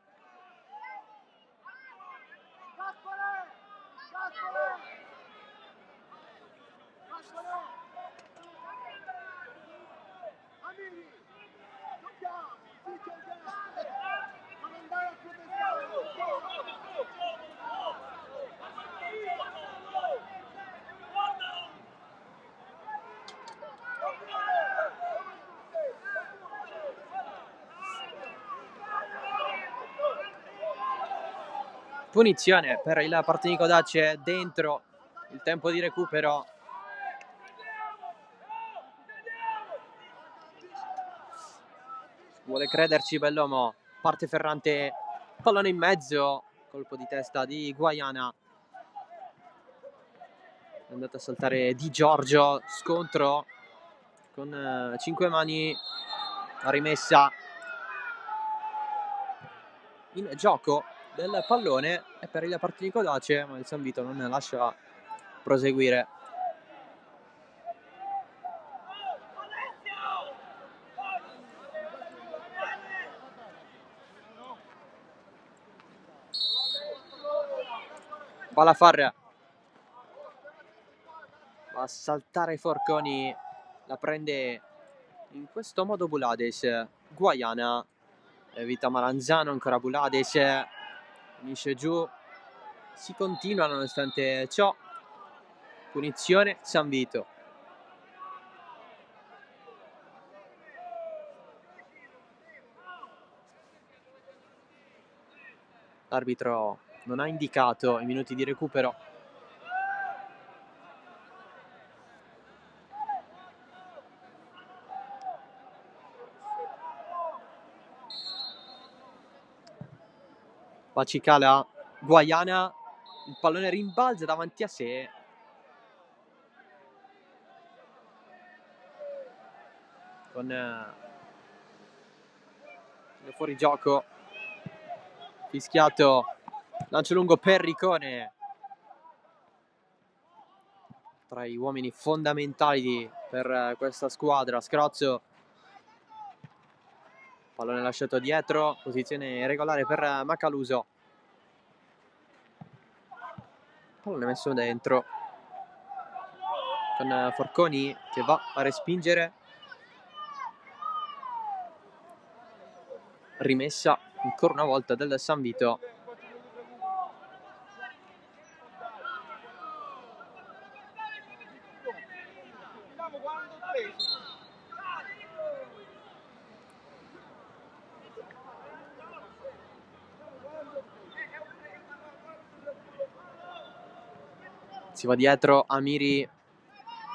Speaker 2: Punizione per il Partinico Dace dentro il tempo di recupero. Vuole crederci Bellomo, parte Ferrante, pallone in mezzo, colpo di testa di Guaiana. È andato a saltare Di Giorgio, scontro con 5 mani, la rimessa in gioco del pallone è per il Partinico Dace, ma il San Vito non lascia proseguire. Balafar va a saltare Forconi, la prende in questo modo Bulades. Guaiana evita Maranzano, ancora Bulades, finisce giù, si continua nonostante ciò. Punizione San Vito. L'arbitro non ha indicato i minuti di recupero. Pacicala, Guaiana, il pallone rimbalza davanti a sé. Con fuori gioco, fischiato, lancio lungo Perricone, tra gli uomini fondamentali per questa squadra. Scrozzo, pallone lasciato dietro, posizione regolare per Macaluso, pallone messo dentro con Forconi che va a respingere. Rimessa ancora una volta del San Vito. Si va dietro Amiri,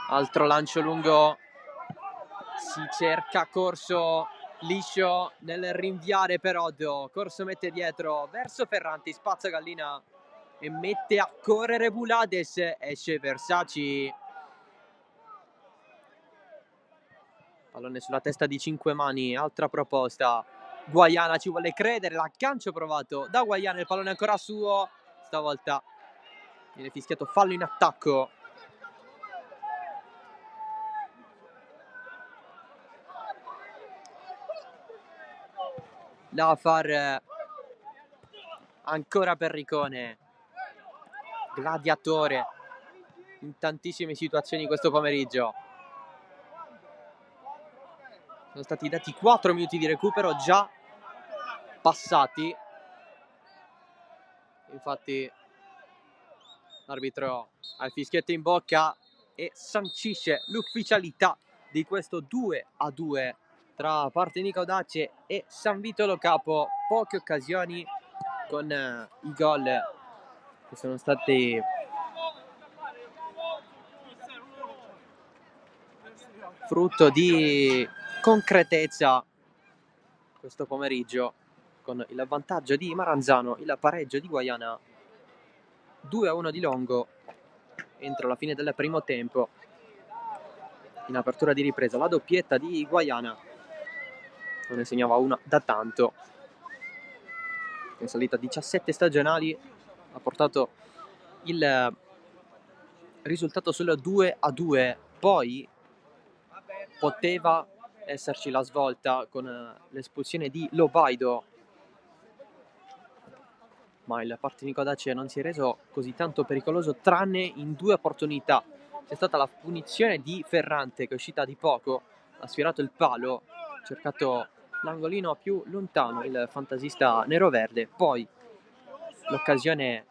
Speaker 2: altro lancio lungo, si cerca Corso, liscio nel rinviare per Oddo. Corso mette dietro verso Ferranti, spazza Gallina e mette a correre Bulades. Esce Versaci. Pallone sulla testa di Cinquemani, altra proposta. Guaiana ci vuole credere, l'aggancio provato da Guaiana, il pallone ancora suo. Stavolta viene fischiato fallo in attacco. Da far ancora Perricone, gladiatore in tantissime situazioni questo pomeriggio. Sono stati dati 4 minuti di recupero già passati. Infatti l'arbitro ha il fischietto in bocca e sancisce l'ufficialità di questo 2-2 tra Partinico Audace e San Vito Lo Capo. Poche occasioni con i gol che sono stati frutto di concretezza questo pomeriggio, con il vantaggio di Maranzano, il pareggio di Guaiana, 2-1 di Longo entro la fine del primo tempo. In apertura di ripresa la doppietta di Guaiana, non ne segnava una da tanto, in salita 17 stagionali, ha portato il risultato sul 2-2. Poi poteva esserci la svolta con l'espulsione di Lobaido, ma il Partinico Audace non si è reso così tanto pericoloso, tranne in 2 opportunità. C'è stata la punizione di Ferrante, che è uscita di poco, ha sfiorato il palo, ha cercato l'angolino più lontano il fantasista neroverde. Poi l'occasione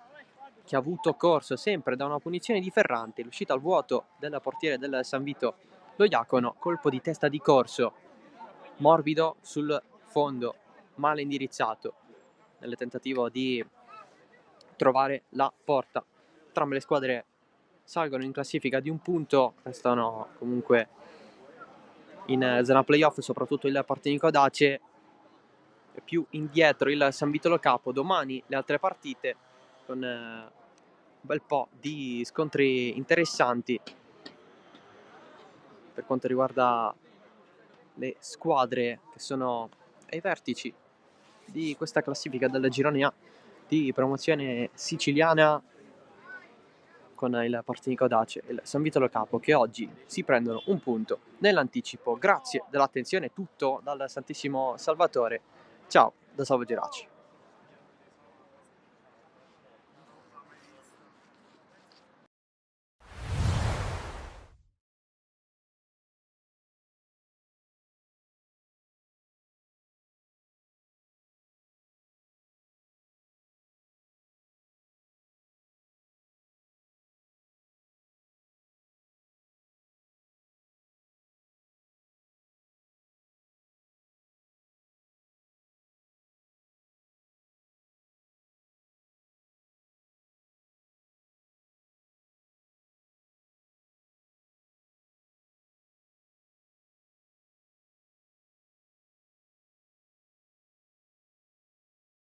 Speaker 2: che ha avuto corso sempre da una punizione di Ferrante, l'uscita al vuoto del portiere del San Vito Lo Iacono, colpo di testa di Corso, morbido sul fondo, male indirizzato nel tentativo di trovare la porta. Entrambe le squadre salgono in classifica di un punto, restano comunque in zona playoff, soprattutto il Partinico Audace, e più indietro il San Vito Lo Capo. Domani le altre partite con un bel po' di scontri interessanti per quanto riguarda le squadre che sono ai vertici di questa classifica del girone A di promozione siciliana, con il Partinico Audace e il San Vito Lo Capo, che oggi si prendono un punto nell'anticipo. Grazie dell'attenzione, tutto dal Santissimo Salvatore. Ciao da Salvo Geraci.